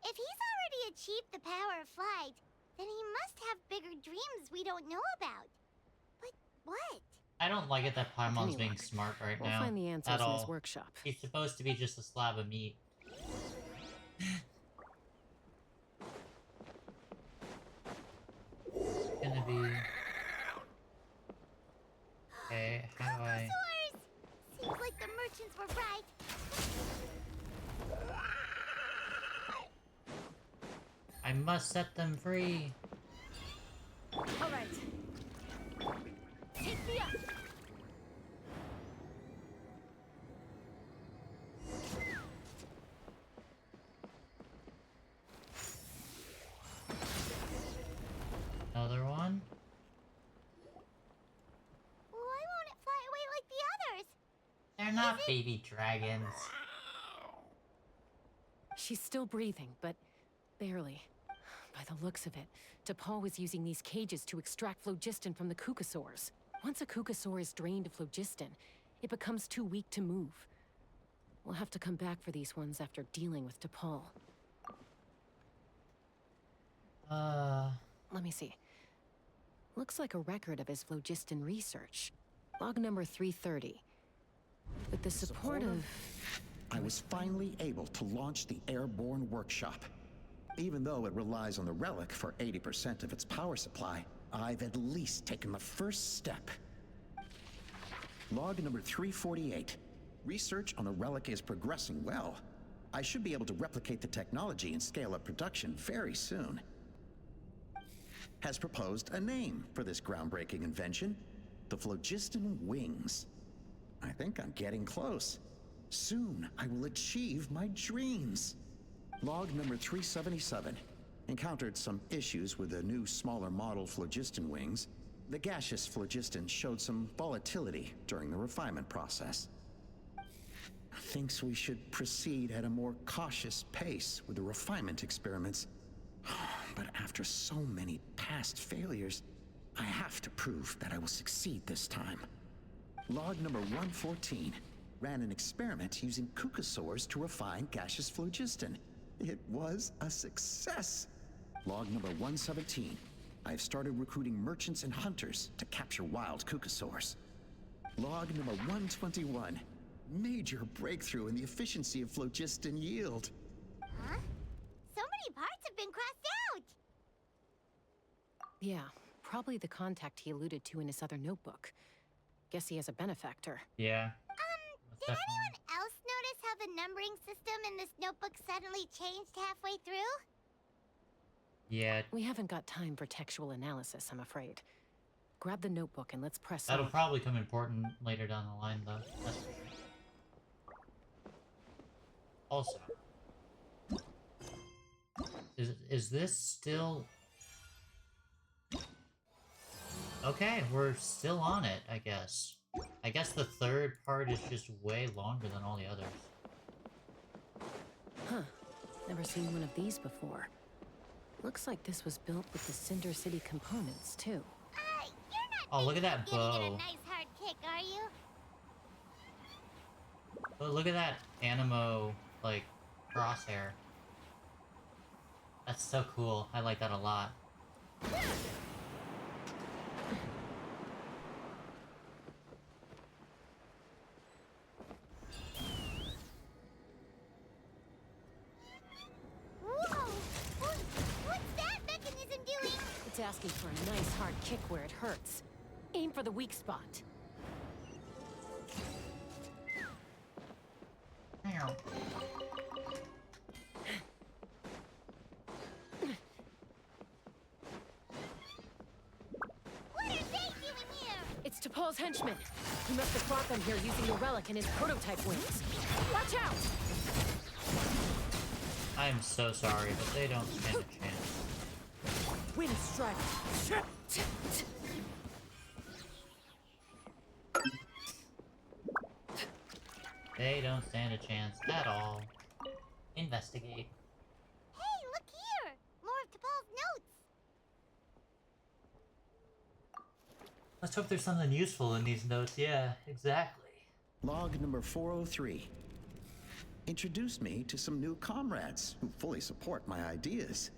If he's already achieved the power of flight, then he must have bigger dreams we don't know about. But what? I don't like it that Paimon's being smart right We'll now. find the answers at in all. his workshop. He's supposed to be just a slab of meat. It's gonna be... Okay, how do I... Seems like the merchants were right. I must set them free. All right. Take me up. Another one. Why won't it fly away like the others? They're not baby dragons. She's still breathing, but barely. By the looks of it, T'Pol was using these cages to extract phlogiston from the Kukasaurs. Once a Kukasaur is drained of phlogiston, it becomes too weak to move. We'll have to come back for these ones after dealing with T'Pol. Let me see. Looks like a record of his phlogiston research. Log number 330. With the support of... I was finally able to launch the airborne workshop. Even though it relies on the relic for 80% of its power supply, I've at least taken the first step. Log number 348. Research on the relic is progressing well. I should be able to replicate the technology and scale up production very soon. has proposed a name for this groundbreaking invention: the phlogiston wings. I think I'm getting close. Soon I will achieve my dreams. Log number 377. Encountered some issues with the new, smaller model phlogiston wings. The gaseous phlogiston showed some volatility during the refinement process. Thinks we should proceed at a more cautious pace with the refinement experiments. But after so many past failures, I have to prove that I will succeed this time. Log number 114. Ran an experiment using cucosaurs to refine gaseous phlogiston. It was a success. Log number 117. I've started recruiting merchants and hunters to capture wild cucosaurs. Log number 121. Major breakthrough in the efficiency of phlogiston yield. Huh? So many parts have been crossed out! Yeah, probably the contact he alluded to in his other notebook. Guess he has a benefactor. Yeah. Did anyone else notice how the numbering system in this notebook suddenly changed halfway through? Yeah. We haven't got time for textual analysis, I'm afraid. Grab the notebook and let's press That'll on. probably come important later down the line, though. That's for sure. Also, is this still... Okay, we're still on it, I guess. I guess the third part is just way longer than all the others. Huh. Never seen one of these before. Looks like this was built with the Cinder City components, too. You're not Oh, look at that giving bow. it a nice hard kick, are you? But look at that Animo, like, crosshair. That's so cool. I like that a lot. Whoa! What's that mechanism doing? It's asking for a nice hard kick where it hurts. Aim for the weak spot. What are they doing here? It's T'Pol's henchman. He must have brought them here using the relic in his prototype wings. Watch out! I am so sorry, but they don't stand a chance. Wind strike. They don't stand a chance at all. Investigate. Hey, look here! More of T'Pol's notes! Let's hope there's something useful in these notes. Yeah, exactly. Log number 403. Introduced me to some new comrades who fully support my ideas.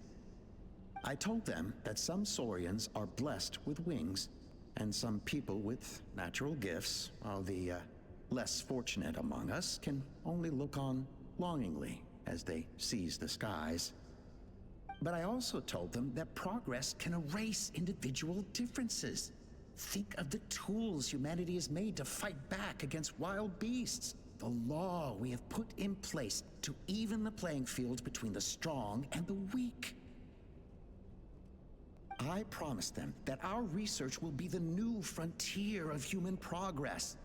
I told them that some Saurians are blessed with wings, and some people with natural gifts, while the less fortunate among us can only look on longingly as they seize the skies. But I also told them that progress can erase individual differences. Think of the tools humanity has made to fight back against wild beasts. The law we have put in place to even the playing field between the strong and the weak. I promised them that our research will be the new frontier of human progress.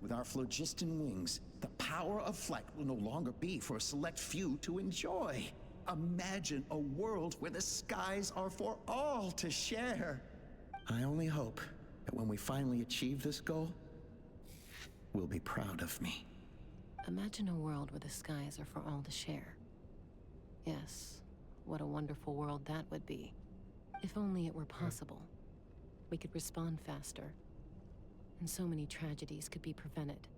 With our phlogiston wings, the power of flight will no longer be for a select few to enjoy. Imagine a world where the skies are for all to share. I only hope that when we finally achieve this goal, we'll be proud of me. Imagine a world where the skies are for all to share. Yes, what a wonderful world that would be. If only it were possible. We could respond faster. And so many tragedies could be prevented.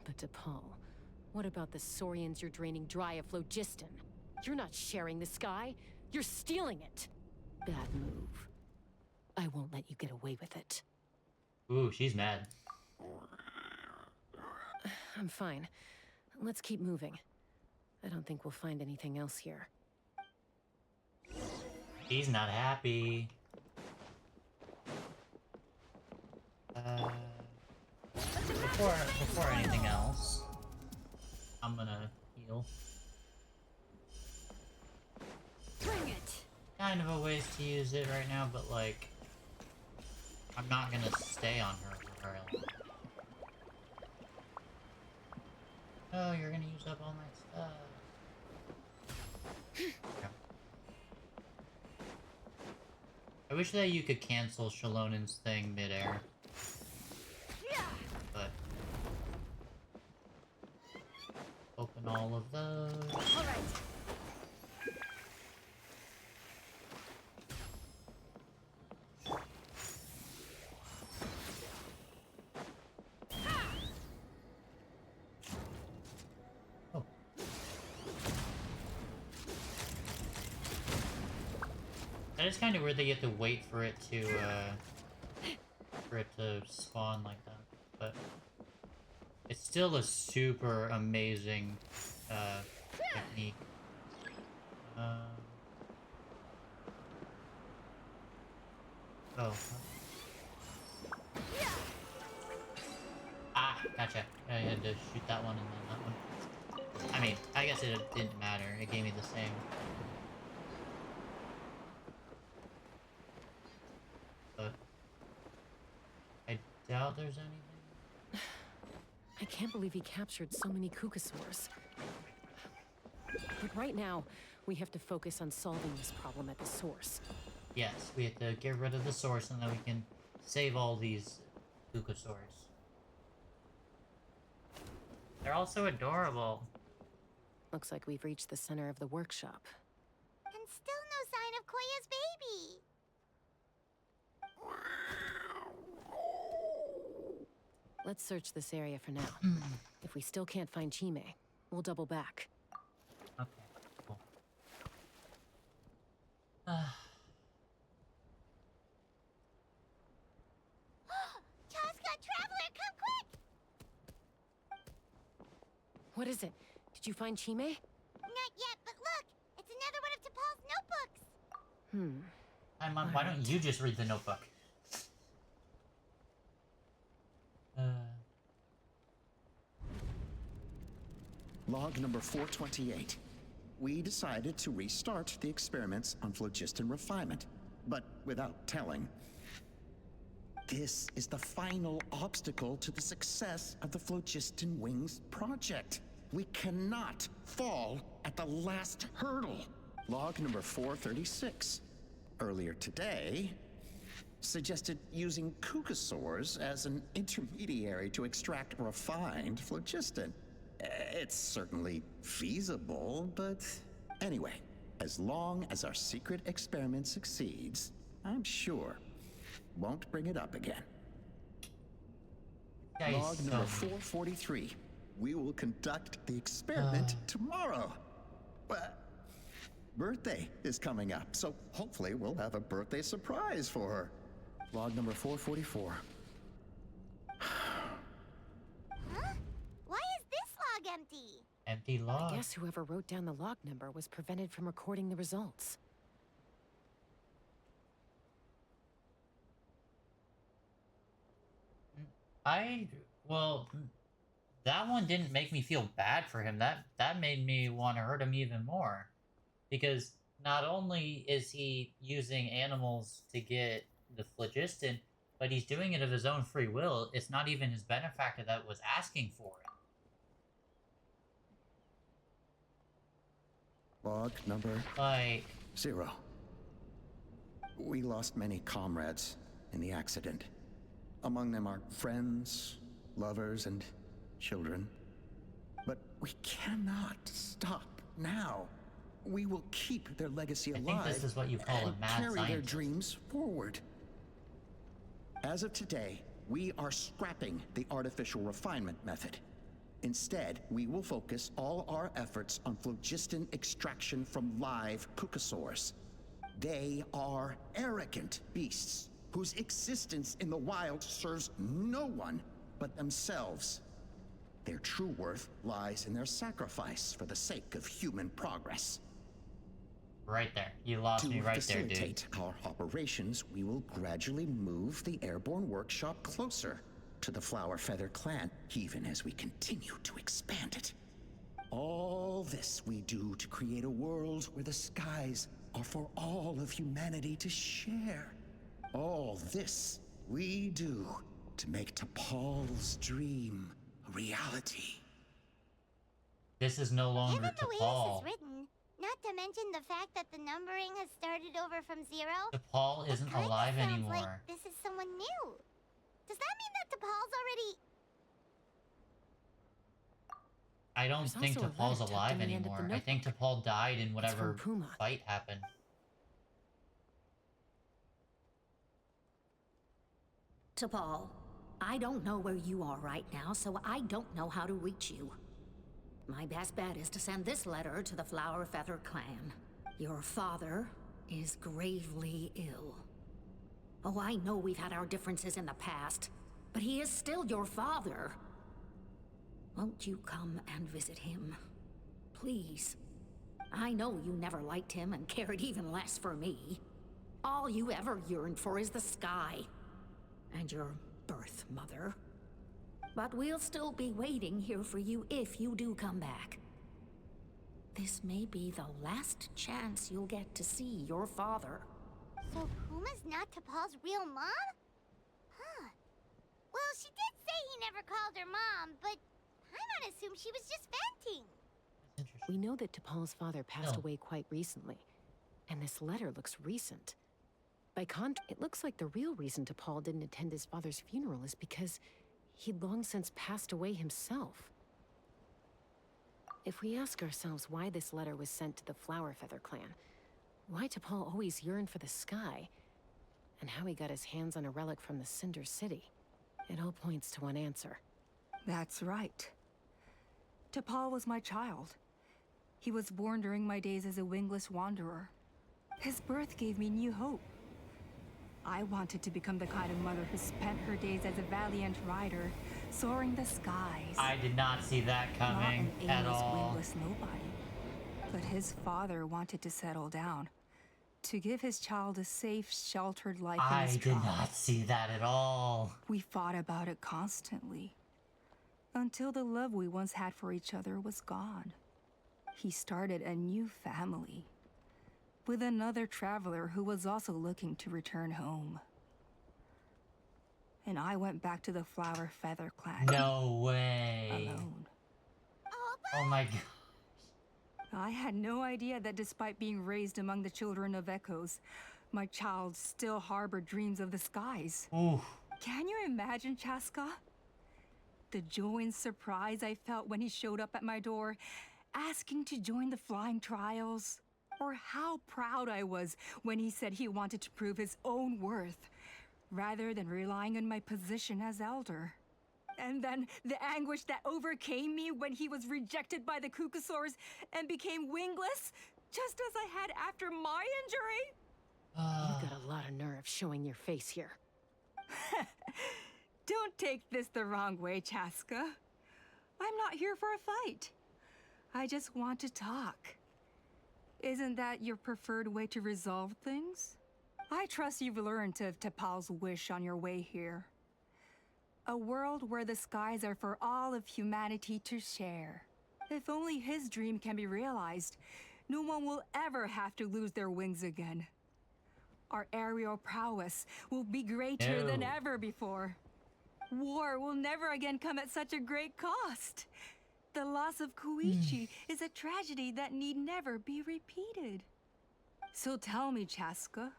But T'Pol, what about the Saurians you're draining dry of phlogiston? You're not sharing the sky, you're stealing it. Bad move. I won't let you get away with it. Ooh, she's mad. I'm fine. Let's keep moving. I don't think we'll find anything else here. He's not happy. Before anything else, I'm gonna heal. Bring it! kind of a waste to use it right now, but like, I'm not gonna stay on her for very long. Oh, you're gonna use up all my stuff. Okay. I wish that you could cancel Shalonen's thing midair. But open all of those. All right. That is kind of weird that you have to wait for it to spawn like that, but it's still a super amazing technique. Oh. Ah, gotcha. I had to shoot that one and then that one. I mean, I guess it didn't matter. It gave me the same. But I doubt there's anything. I can't believe he captured so many Kukasaurs. But right now, we have to focus on solving this problem at the source. Yes, we have to get rid of the source and then we can save all these Kukasaurs. They're all so adorable. Looks like we've reached the center of the workshop. And still no sign of Koya's baby. Let's search this area for now. If we still can't find Chime, we'll double back. Okay, cool. Chaska, Traveler, come quick! What is it? Did you find Chime? Not yet, but look! It's another one of T'Pol's notebooks! Hi, Mom, why don't you just read the notebook? Log number 428. We decided to restart the experiments on phlogiston refinement, but without telling. This is the final obstacle to the success of the Phlogiston Wings project. We cannot fall at the last hurdle. Log number 436. Earlier today, suggested using Kukasaurs as an intermediary to extract refined phlogiston. It's certainly feasible, but anyway, as long as our secret experiment succeeds, I'm sure won't bring it up again. Log number 443. We will conduct the experiment tomorrow. Well, birthday is coming up, so hopefully we'll have a birthday surprise for her. Log number 444. Huh? Why is this log empty? Empty log. I guess whoever wrote down the log number was prevented from recording the results. Well, that one didn't make me feel bad for him. That made me want to hurt him even more. Because not only is he using animals to get the phlogiston, but he's doing it of his own free will. It's not even his benefactor that was asking for it. Log number 0. We lost many comrades in the accident. Among them are friends, lovers, and children. But we cannot stop now. We will keep their legacy alive. I think this is what you call a mad carry their scientist. dreams forward. As of today, we are scrapping the artificial refinement method. Instead, we will focus all our efforts on phlogiston extraction from live Kukasaurs. They are arrogant beasts whose existence in the wild serves no one but themselves. Their true worth lies in their sacrifice for the sake of human progress. Right there. You lost me right there, dude. To facilitate our operations, we will gradually move the airborne workshop closer to the Flower Feather clan, even as we continue to expand it. All this we do to create a world where the skies are for all of humanity to share. All this we do to make T'Pol's dream a reality. This is no longer Given the way T'Pol. this is written, not to mention the fact that the numbering has started over from 0, T'Pol isn't it kinda alive sounds anymore. like this is someone new. Does that mean that T'Pol's already... I don't There's think also a T'Pol's letter tucked alive in the end of the anymore. I think notebook. T'Pol died in It's whatever from Puma. fight happened. T'Pol, I don't know where you are right now, so I don't know how to reach you. My best bet is to send this letter to the Flower Feather clan. Your father is gravely ill. Oh, I know we've had our differences in the past, but he is still your father. Won't you come and visit him? Please. I know you never liked him and cared even less for me. All you ever yearned for is the sky. And your birth mother. But we'll still be waiting here for you if you do come back. This may be the last chance you'll get to see your father. So Puma's not T'Pol's real mom? Huh. Well, she did say he never called her mom, but I'm gonna assume she was just venting. We know that T'Pol's father passed No. away quite recently, and this letter looks recent. By contrast, it looks like the real reason T'Pol didn't attend his father's funeral is because he'd long since passed away himself. If we ask ourselves why this letter was sent to the Flower Feather clan, why T'Pol always yearned for the sky, and how he got his hands on a relic from the Cinder City, it all points to one answer. That's right. T'Pol was my child. He was born during my days as a wingless wanderer. His birth gave me new hope. I wanted to become the kind of mother who spent her days as a valiant rider, soaring the skies. I did not see that coming Not an at aimless, all. wingless nobody. But his father wanted to settle down, to give his child a safe, sheltered life in I his did tribe. not see that at all. We fought about it constantly, until the love we once had for each other was gone. He started a new family, with another traveler who was also looking to return home. And I went back to the Flower Feather clan. No way. Alone. Oh my god. I had no idea that despite being raised among the children of echoes, my child still harbored dreams of the skies. Oof. Can you imagine, Chaska? The joy and surprise I felt when he showed up at my door, asking to join the flying trials. Or how proud I was when he said he wanted to prove his own worth, rather than relying on my position as elder. And then the anguish that overcame me when he was rejected by the Kukusaurs and became wingless, just as I had after my injury. You've got a lot of nerve showing your face here. Don't take this the wrong way, Chaska. I'm not here for a fight. I just want to talk. Isn't that your preferred way to resolve things? I trust you've learned of T'Pol's wish on your way here. A world where the skies are for all of humanity to share. If only his dream can be realized, no one will ever have to lose their wings again. Our aerial prowess will be greater than ever before. War will never again come at such a great cost. The loss of Koichi is a tragedy that need never be repeated. So tell me, Chaska,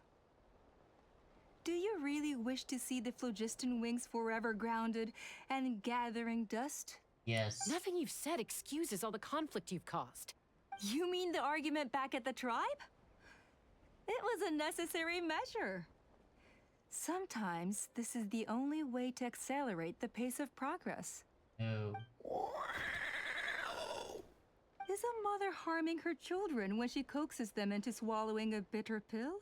do you really wish to see the phlogiston wings forever grounded and gathering dust? Yes. Nothing you've said excuses all the conflict you've caused. You mean the argument back at the tribe? It was a necessary measure. Sometimes this is the only way to accelerate the pace of progress. No. Is a mother harming her children when she coaxes them into swallowing a bitter pill?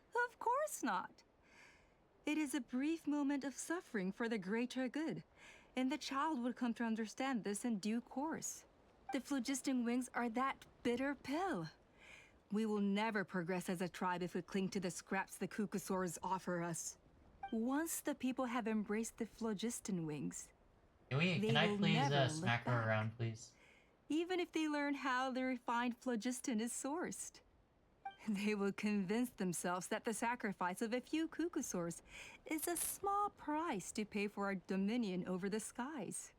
Of course not. It is a brief moment of suffering for the greater good, and the child would come to understand this in due course. The phlogiston wings are that bitter pill. We will never progress as a tribe if we cling to the scraps the Kukusaurs offer us. Once the people have embraced the phlogiston wings, Can I will please never smack look her back. around, please? Even if they learn how the refined phlogiston is sourced. They will convince themselves that the sacrifice of a few Kukusaurs is a small price to pay for our dominion over the skies.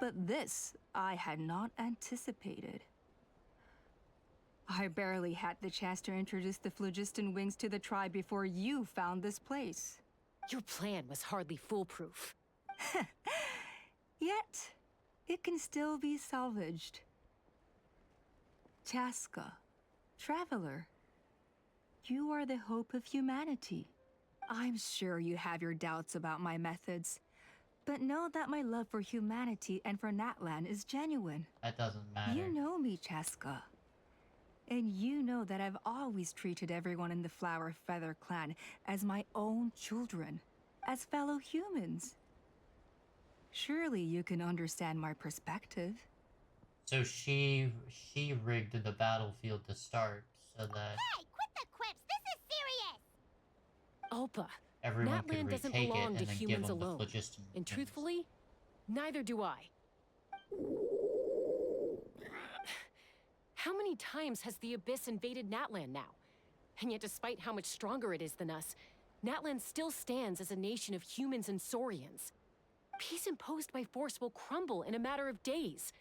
But this I had not anticipated. I barely had the chance to introduce the phlogiston wings to the tribe before you found this place. Your plan was hardly foolproof. Yet, it can still be salvaged. Chaska, Traveler, you are the hope of humanity. I'm sure you have your doubts about my methods, but know that my love for humanity and for Natlan is genuine. That doesn't matter. You know me, Chaska. And you know that I've always treated everyone in the Flower Feather clan as my own children, as fellow humans. Surely you can understand my perspective. So she rigged the battlefield to start so that Hey, quit the quips! This is serious! Opa, everyone could Natlan doesn't retake it belong and to then give humans them the alone. phlogiston And wings. truthfully, neither do I. How many times has the Abyss invaded Natlan now? And yet despite how much stronger it is than us, Natlan still stands as a nation of humans and Saurians. Peace imposed by force will crumble in a matter of days,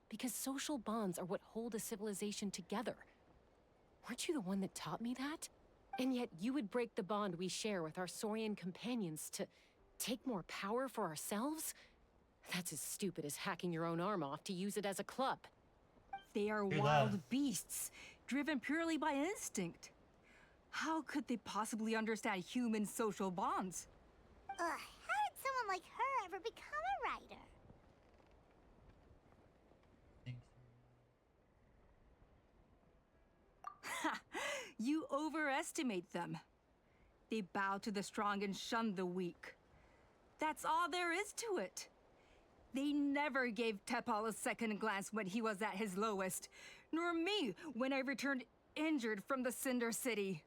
because social bonds are what hold a civilization together. Weren't you the one that taught me that? And yet you would break the bond we share with our Saurian companions to take more power for ourselves? That's as stupid as hacking your own arm off to use it as a club. They are wild beasts, driven purely by instinct. How could they possibly understand human social bonds? Ugh, how did someone like her ever become a writer? You overestimate them. They bow to the strong and shun the weak. That's all there is to it. They never gave Tepal a second glance when he was at his lowest, nor me when I returned injured from the Cinder City.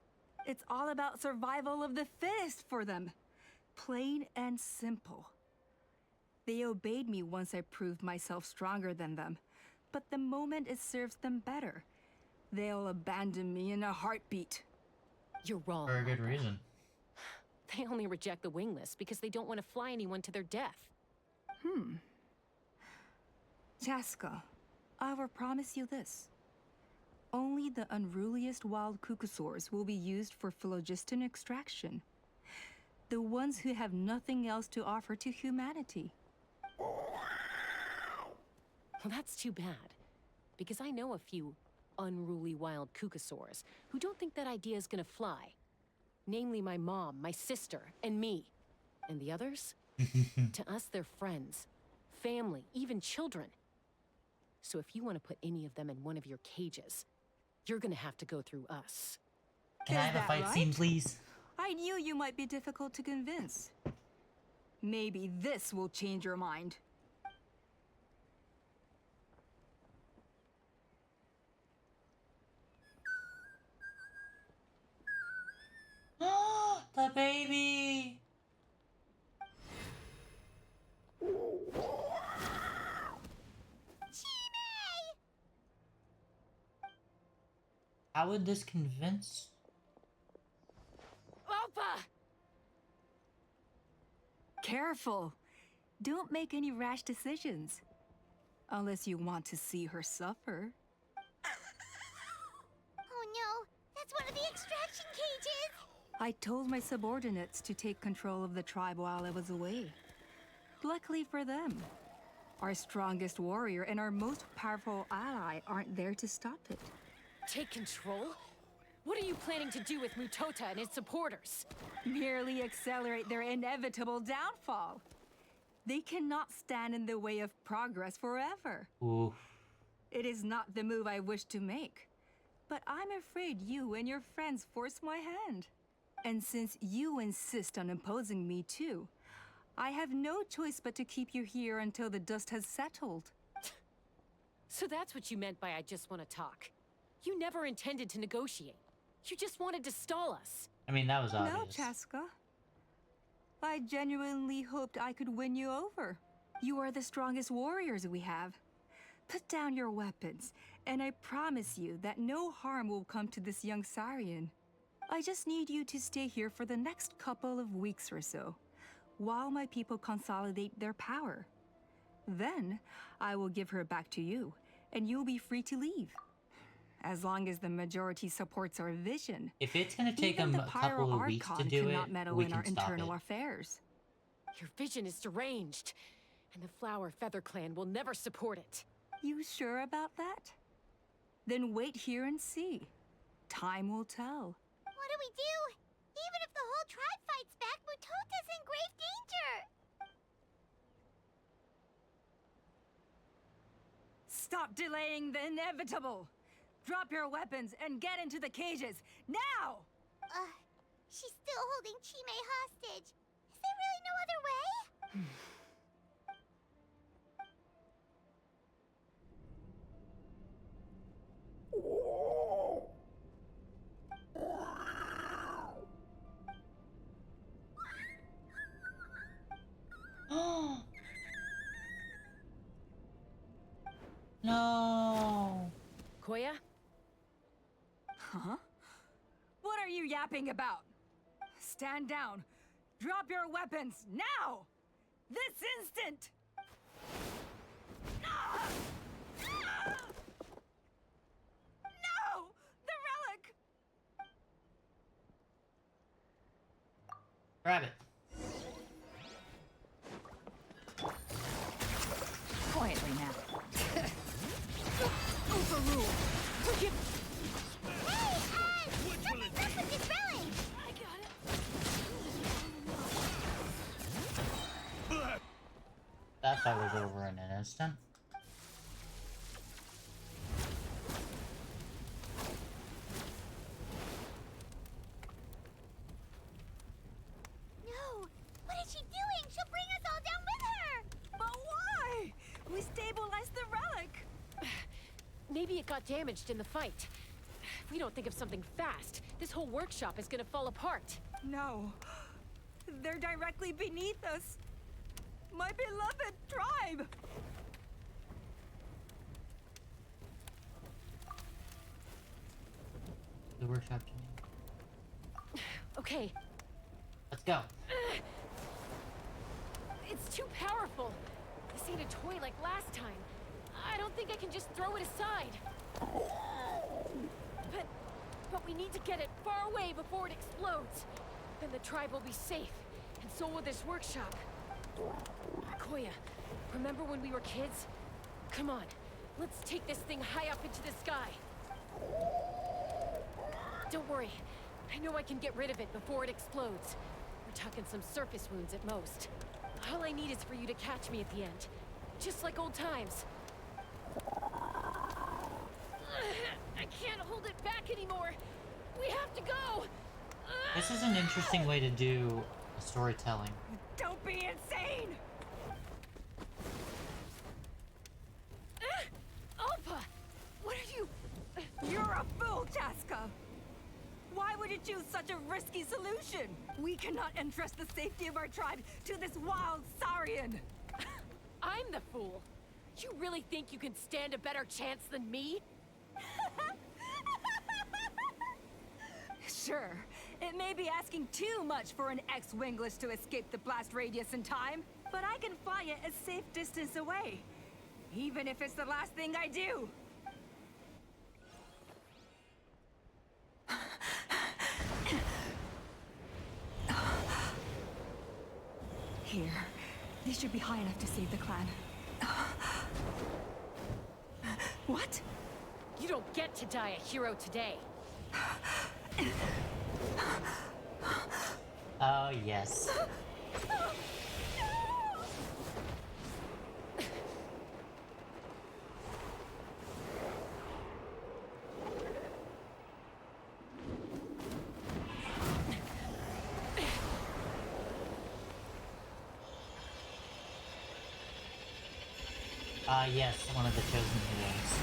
It's all about survival of the fittest for them. Plain and simple. They obeyed me once I proved myself stronger than them, but the moment it serves them better, they'll abandon me in a heartbeat. You're wrong. For a good reason. They only reject the wingless because they don't want to fly anyone to their death. Chaska, I will promise you this. Only the unruliest wild Kukusaurs will be used for phlogiston extraction. The ones who have nothing else to offer to humanity. Well, that's too bad. Because I know a few unruly wild Kukusaurs who don't think that idea is gonna fly. Namely my mom, my sister, and me. And the others? To us, they're friends, family, even children. So if you want to put any of them in one of your cages, you're gonna have to go through us. Can I have a fight scene, please? I knew you might be difficult to convince. Maybe this will change your mind. The baby! How would this convince? Opa! Careful. Don't make any rash decisions. Unless you want to see her suffer. Oh no, that's one of the extraction cages! I told my subordinates to take control of the tribe while I was away. Luckily for them, our strongest warrior and our most powerful ally aren't there to stop it. Take control? What are you planning to do with Mutota and his supporters? Merely accelerate their inevitable downfall. They cannot stand in the way of progress forever. Oof. It is not the move I wish to make, but I'm afraid you and your friends force my hand. And since you insist on imposing me too, I have no choice but to keep you here until the dust has settled. So that's what you meant by I just want to talk. You never intended to negotiate. You just wanted to stall us. I mean, that was obvious. No, Chaska. I genuinely hoped I could win you over. You are the strongest warriors we have. Put down your weapons, and I promise you that no harm will come to this young Saurian. I just need you to stay here for the next couple of weeks or so, while my people consolidate their power. Then, I will give her back to you, and you'll be free to leave. As long as the majority supports our vision. If it's gonna take Even them the a couple of weeks to Pyro-Archon do it, cannot meddle we in can our stop internal it. affairs. Your vision is deranged, and the Flower Feather Clan will never support it. You sure about that? Then wait here and see. Time will tell. What do we do? Even if the whole tribe fights back, Mutota's in grave danger! Stop delaying the inevitable! Drop your weapons and get into the cages, now! She's still holding Chime hostage. Is there really no other way? No! Koya? Huh? What are you yapping about? Stand down. Drop your weapons, now! This instant! Ah! Ah! No! The relic! Grab it. Quietly now. Overruled! Forgive me! Hey, something's up with this relic! I got it! That fight was over in an instant. No! What is she doing? She'll bring us all down with her! But why? We stabilized the relic! Maybe it got damaged in the fight. If we don't think of something fast, this whole workshop is gonna fall apart. No. They're directly beneath us. My beloved tribe! The workshop to me. Okay. Let's go. It's too powerful. This ain't a toy like last time. I don't think I can just throw it aside. But we need to get it far away before it explodes. Then the tribe will be safe, and so will this workshop. Koya, remember when we were kids? Come on, let's take this thing high up into the sky. Don't worry, I know I can get rid of it before it explodes. We're talking some surface wounds at most. All I need is for you to catch me at the end, just like old times. I can't hold it back anymore. We have to go. This is an interesting way to do storytelling. Don't be insane! Alpha! What are you... You're a fool, Chaska! Why would you choose such a risky solution? We cannot entrust the safety of our tribe to this wild Saurian! I'm the fool. You really think you can stand a better chance than me? Sure, it may be asking too much for an ex-wingless to escape the blast radius in time, but I can fly it a safe distance away, even if it's the last thing I do. Here, these should be high enough to save the clan. What? You don't get to die a hero today. Oh, yes. Yes, one of the chosen heroes.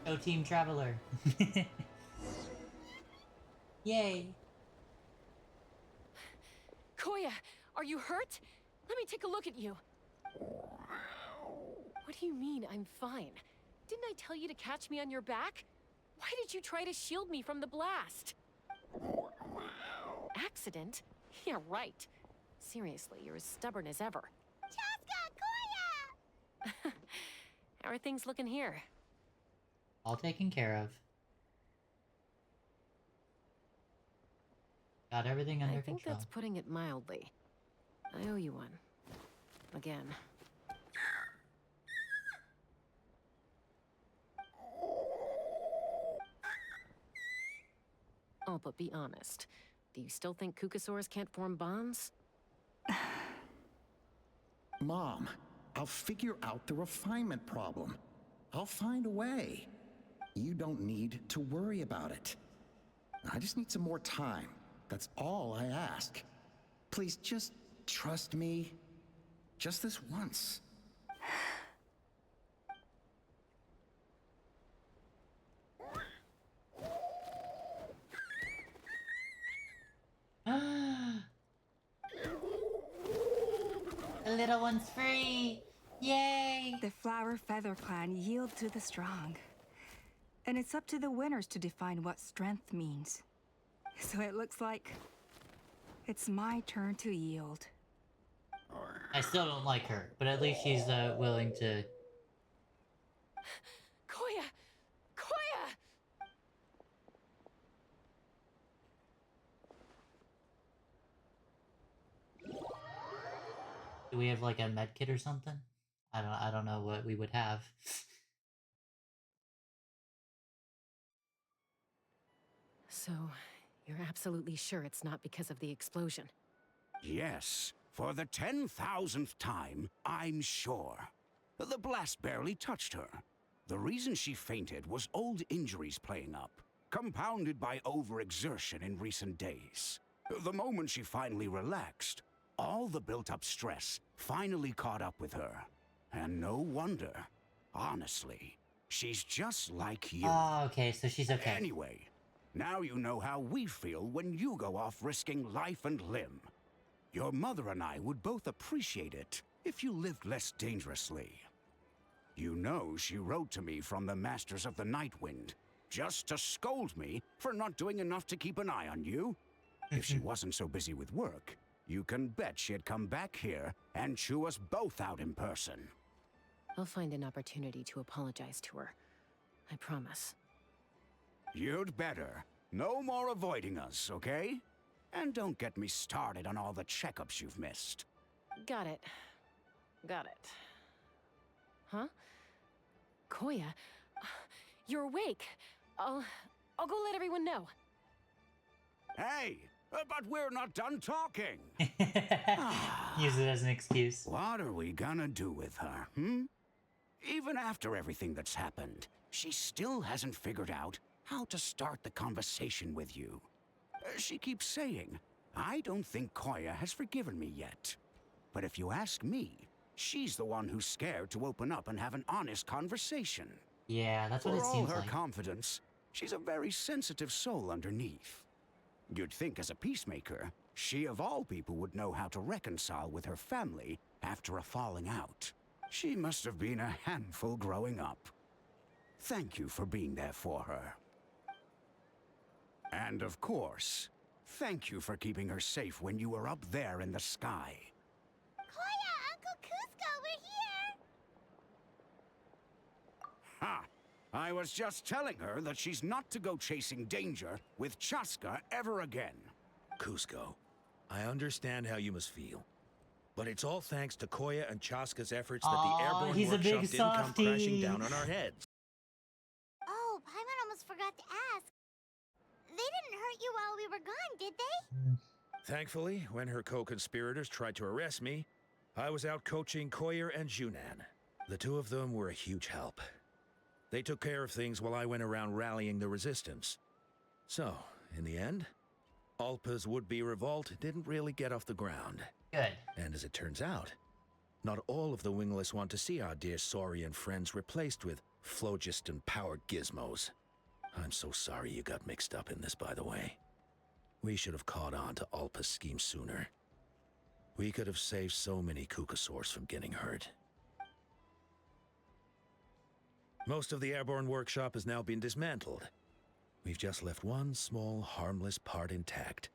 Oh, Team Traveler. Yay. Koya, are you hurt? Let me take a look at you. What do you mean, I'm fine? Didn't I tell you to catch me on your back? Why did you try to shield me from the blast? Accident? Yeah, right. Seriously, you're as stubborn as ever. Chaska, Koya! How are things looking here? All taken care of. Got everything under I think control. that's putting it mildly. I owe you one. Again. Oh, but be honest. Do you still think Kukasaurs can't form bonds? Mom, I'll figure out the refinement problem. I'll find a way. You don't need to worry about it. I just need some more time. That's all I ask. Please just trust me. Just this once. The little one's free! Yay! The Flower Feather Clan yield to the strong. And it's up to the winners to define what strength means. So it looks like it's my turn to yield. I still don't like her, but at least she's willing to... Koya! Koya! Do we have like a med kit or something? I don't know what we would have. So, you're absolutely sure it's not because of the explosion? Yes, for the 10,000th time, I'm sure. The blast barely touched her. The reason she fainted was old injuries playing up, compounded by overexertion in recent days. The moment she finally relaxed, all the built-up stress finally caught up with her. And no wonder. Honestly, she's just like you. Oh, okay, so she's okay. Anyway, now you know how we feel when you go off risking life and limb. Your mother and I would both appreciate it if you lived less dangerously. You know she wrote to me from the Masters of the Nightwind, just to scold me for not doing enough to keep an eye on you. If she wasn't so busy with work, you can bet she'd come back here and chew us both out in person. I'll find an opportunity to apologize to her. I promise. You'd better. No more avoiding us, okay? And don't get me started on all the checkups you've missed. Got it. Got it. Huh? Koya, you're awake. I'll go let everyone know. Hey, but we're not done talking. Use it as an excuse. What are we gonna do with her, hmm? Even after everything that's happened, she still hasn't figured out how to start the conversation with you. She keeps saying, I don't think Koya has forgiven me yet. But if you ask me, she's the one who's scared to open up and have an honest conversation. Yeah, that's what it For all seems her like. confidence, she's a very sensitive soul underneath. You'd think as a peacemaker, she of all people would know how to reconcile with her family after a falling out. She must have been a handful growing up. Thank you for being there for her. And of course, thank you for keeping her safe when you were up there in the sky. Koya, Uncle Cusco, we're here! Ha! I was just telling her that she's not to go chasing danger with Chaska ever again. Cusco, I understand how you must feel. But it's all thanks to Koya and Chaska's efforts that the airborne he's a workshop big didn't come softie. crashing down on our heads. Oh, Paimon almost forgot to ask. They didn't hurt you while we were gone, did they? Thankfully, when her co-conspirators tried to arrest me, I was out coaching Koya and Junan. The two of them were a huge help. They took care of things while I went around rallying the resistance. So, in the end, Alpa's would-be revolt didn't really get off the ground. Good. And as it turns out, not all of the wingless want to see our dear Saurian friends replaced with phlogiston-powered gizmos. I'm so sorry you got mixed up in this, by the way. We should have caught on to Alpa's scheme sooner. We could have saved so many Kukasaurs from getting hurt. Most of the airborne workshop has now been dismantled. We've just left one small, harmless part intact,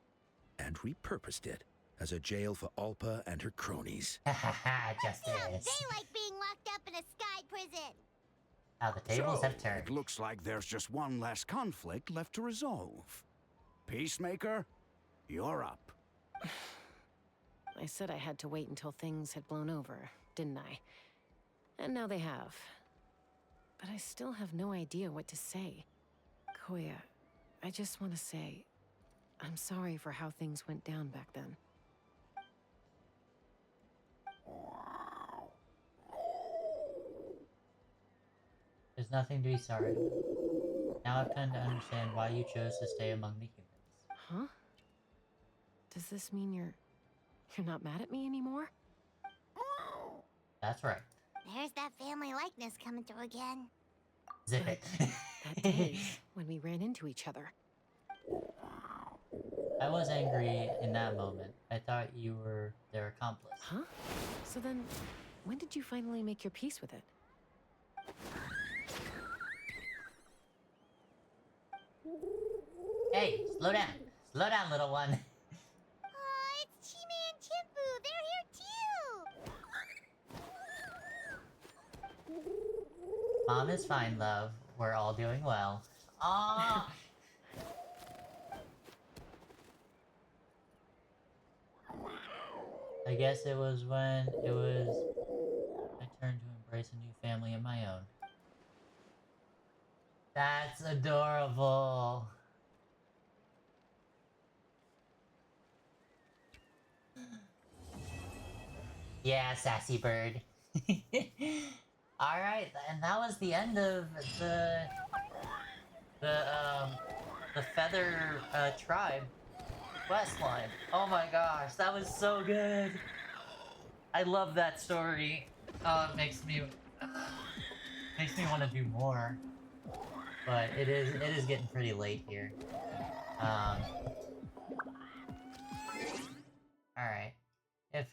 and repurposed it as a jail for Alpa and her cronies. Justice. They like being locked up in a sky prison. How the tables So, have turned. it looks like there's just one less conflict left to resolve. Peacemaker, you're up. I said I had to wait until things had blown over, didn't I? And now they have. But I still have no idea what to say. Koya, I just want to say, I'm sorry for how things went down back then. There's nothing to be sorry about. Now I've come to understand why you chose to stay among the humans. Huh? Does this mean you're not mad at me anymore? That's right. There's that family likeness coming through again. Zip it. That day, when we ran into each other. I was angry in that moment. I thought you were their accomplice. Huh? So then, when did you finally make your peace with it? Hey, slow down. Slow down, little one. Aw, it's Chime and Chimpu. They're here too. Mom is fine, love. We're all doing well. Aww. I guess it was when it was my turn to embrace a new family of my own. That's adorable. Yeah, sassy bird. Alright, and that was the end of the Feather Tribe quest line. Oh my gosh, that was so good. I love that story. Oh, it makes me want to do more. But it is getting pretty late here. Alright. If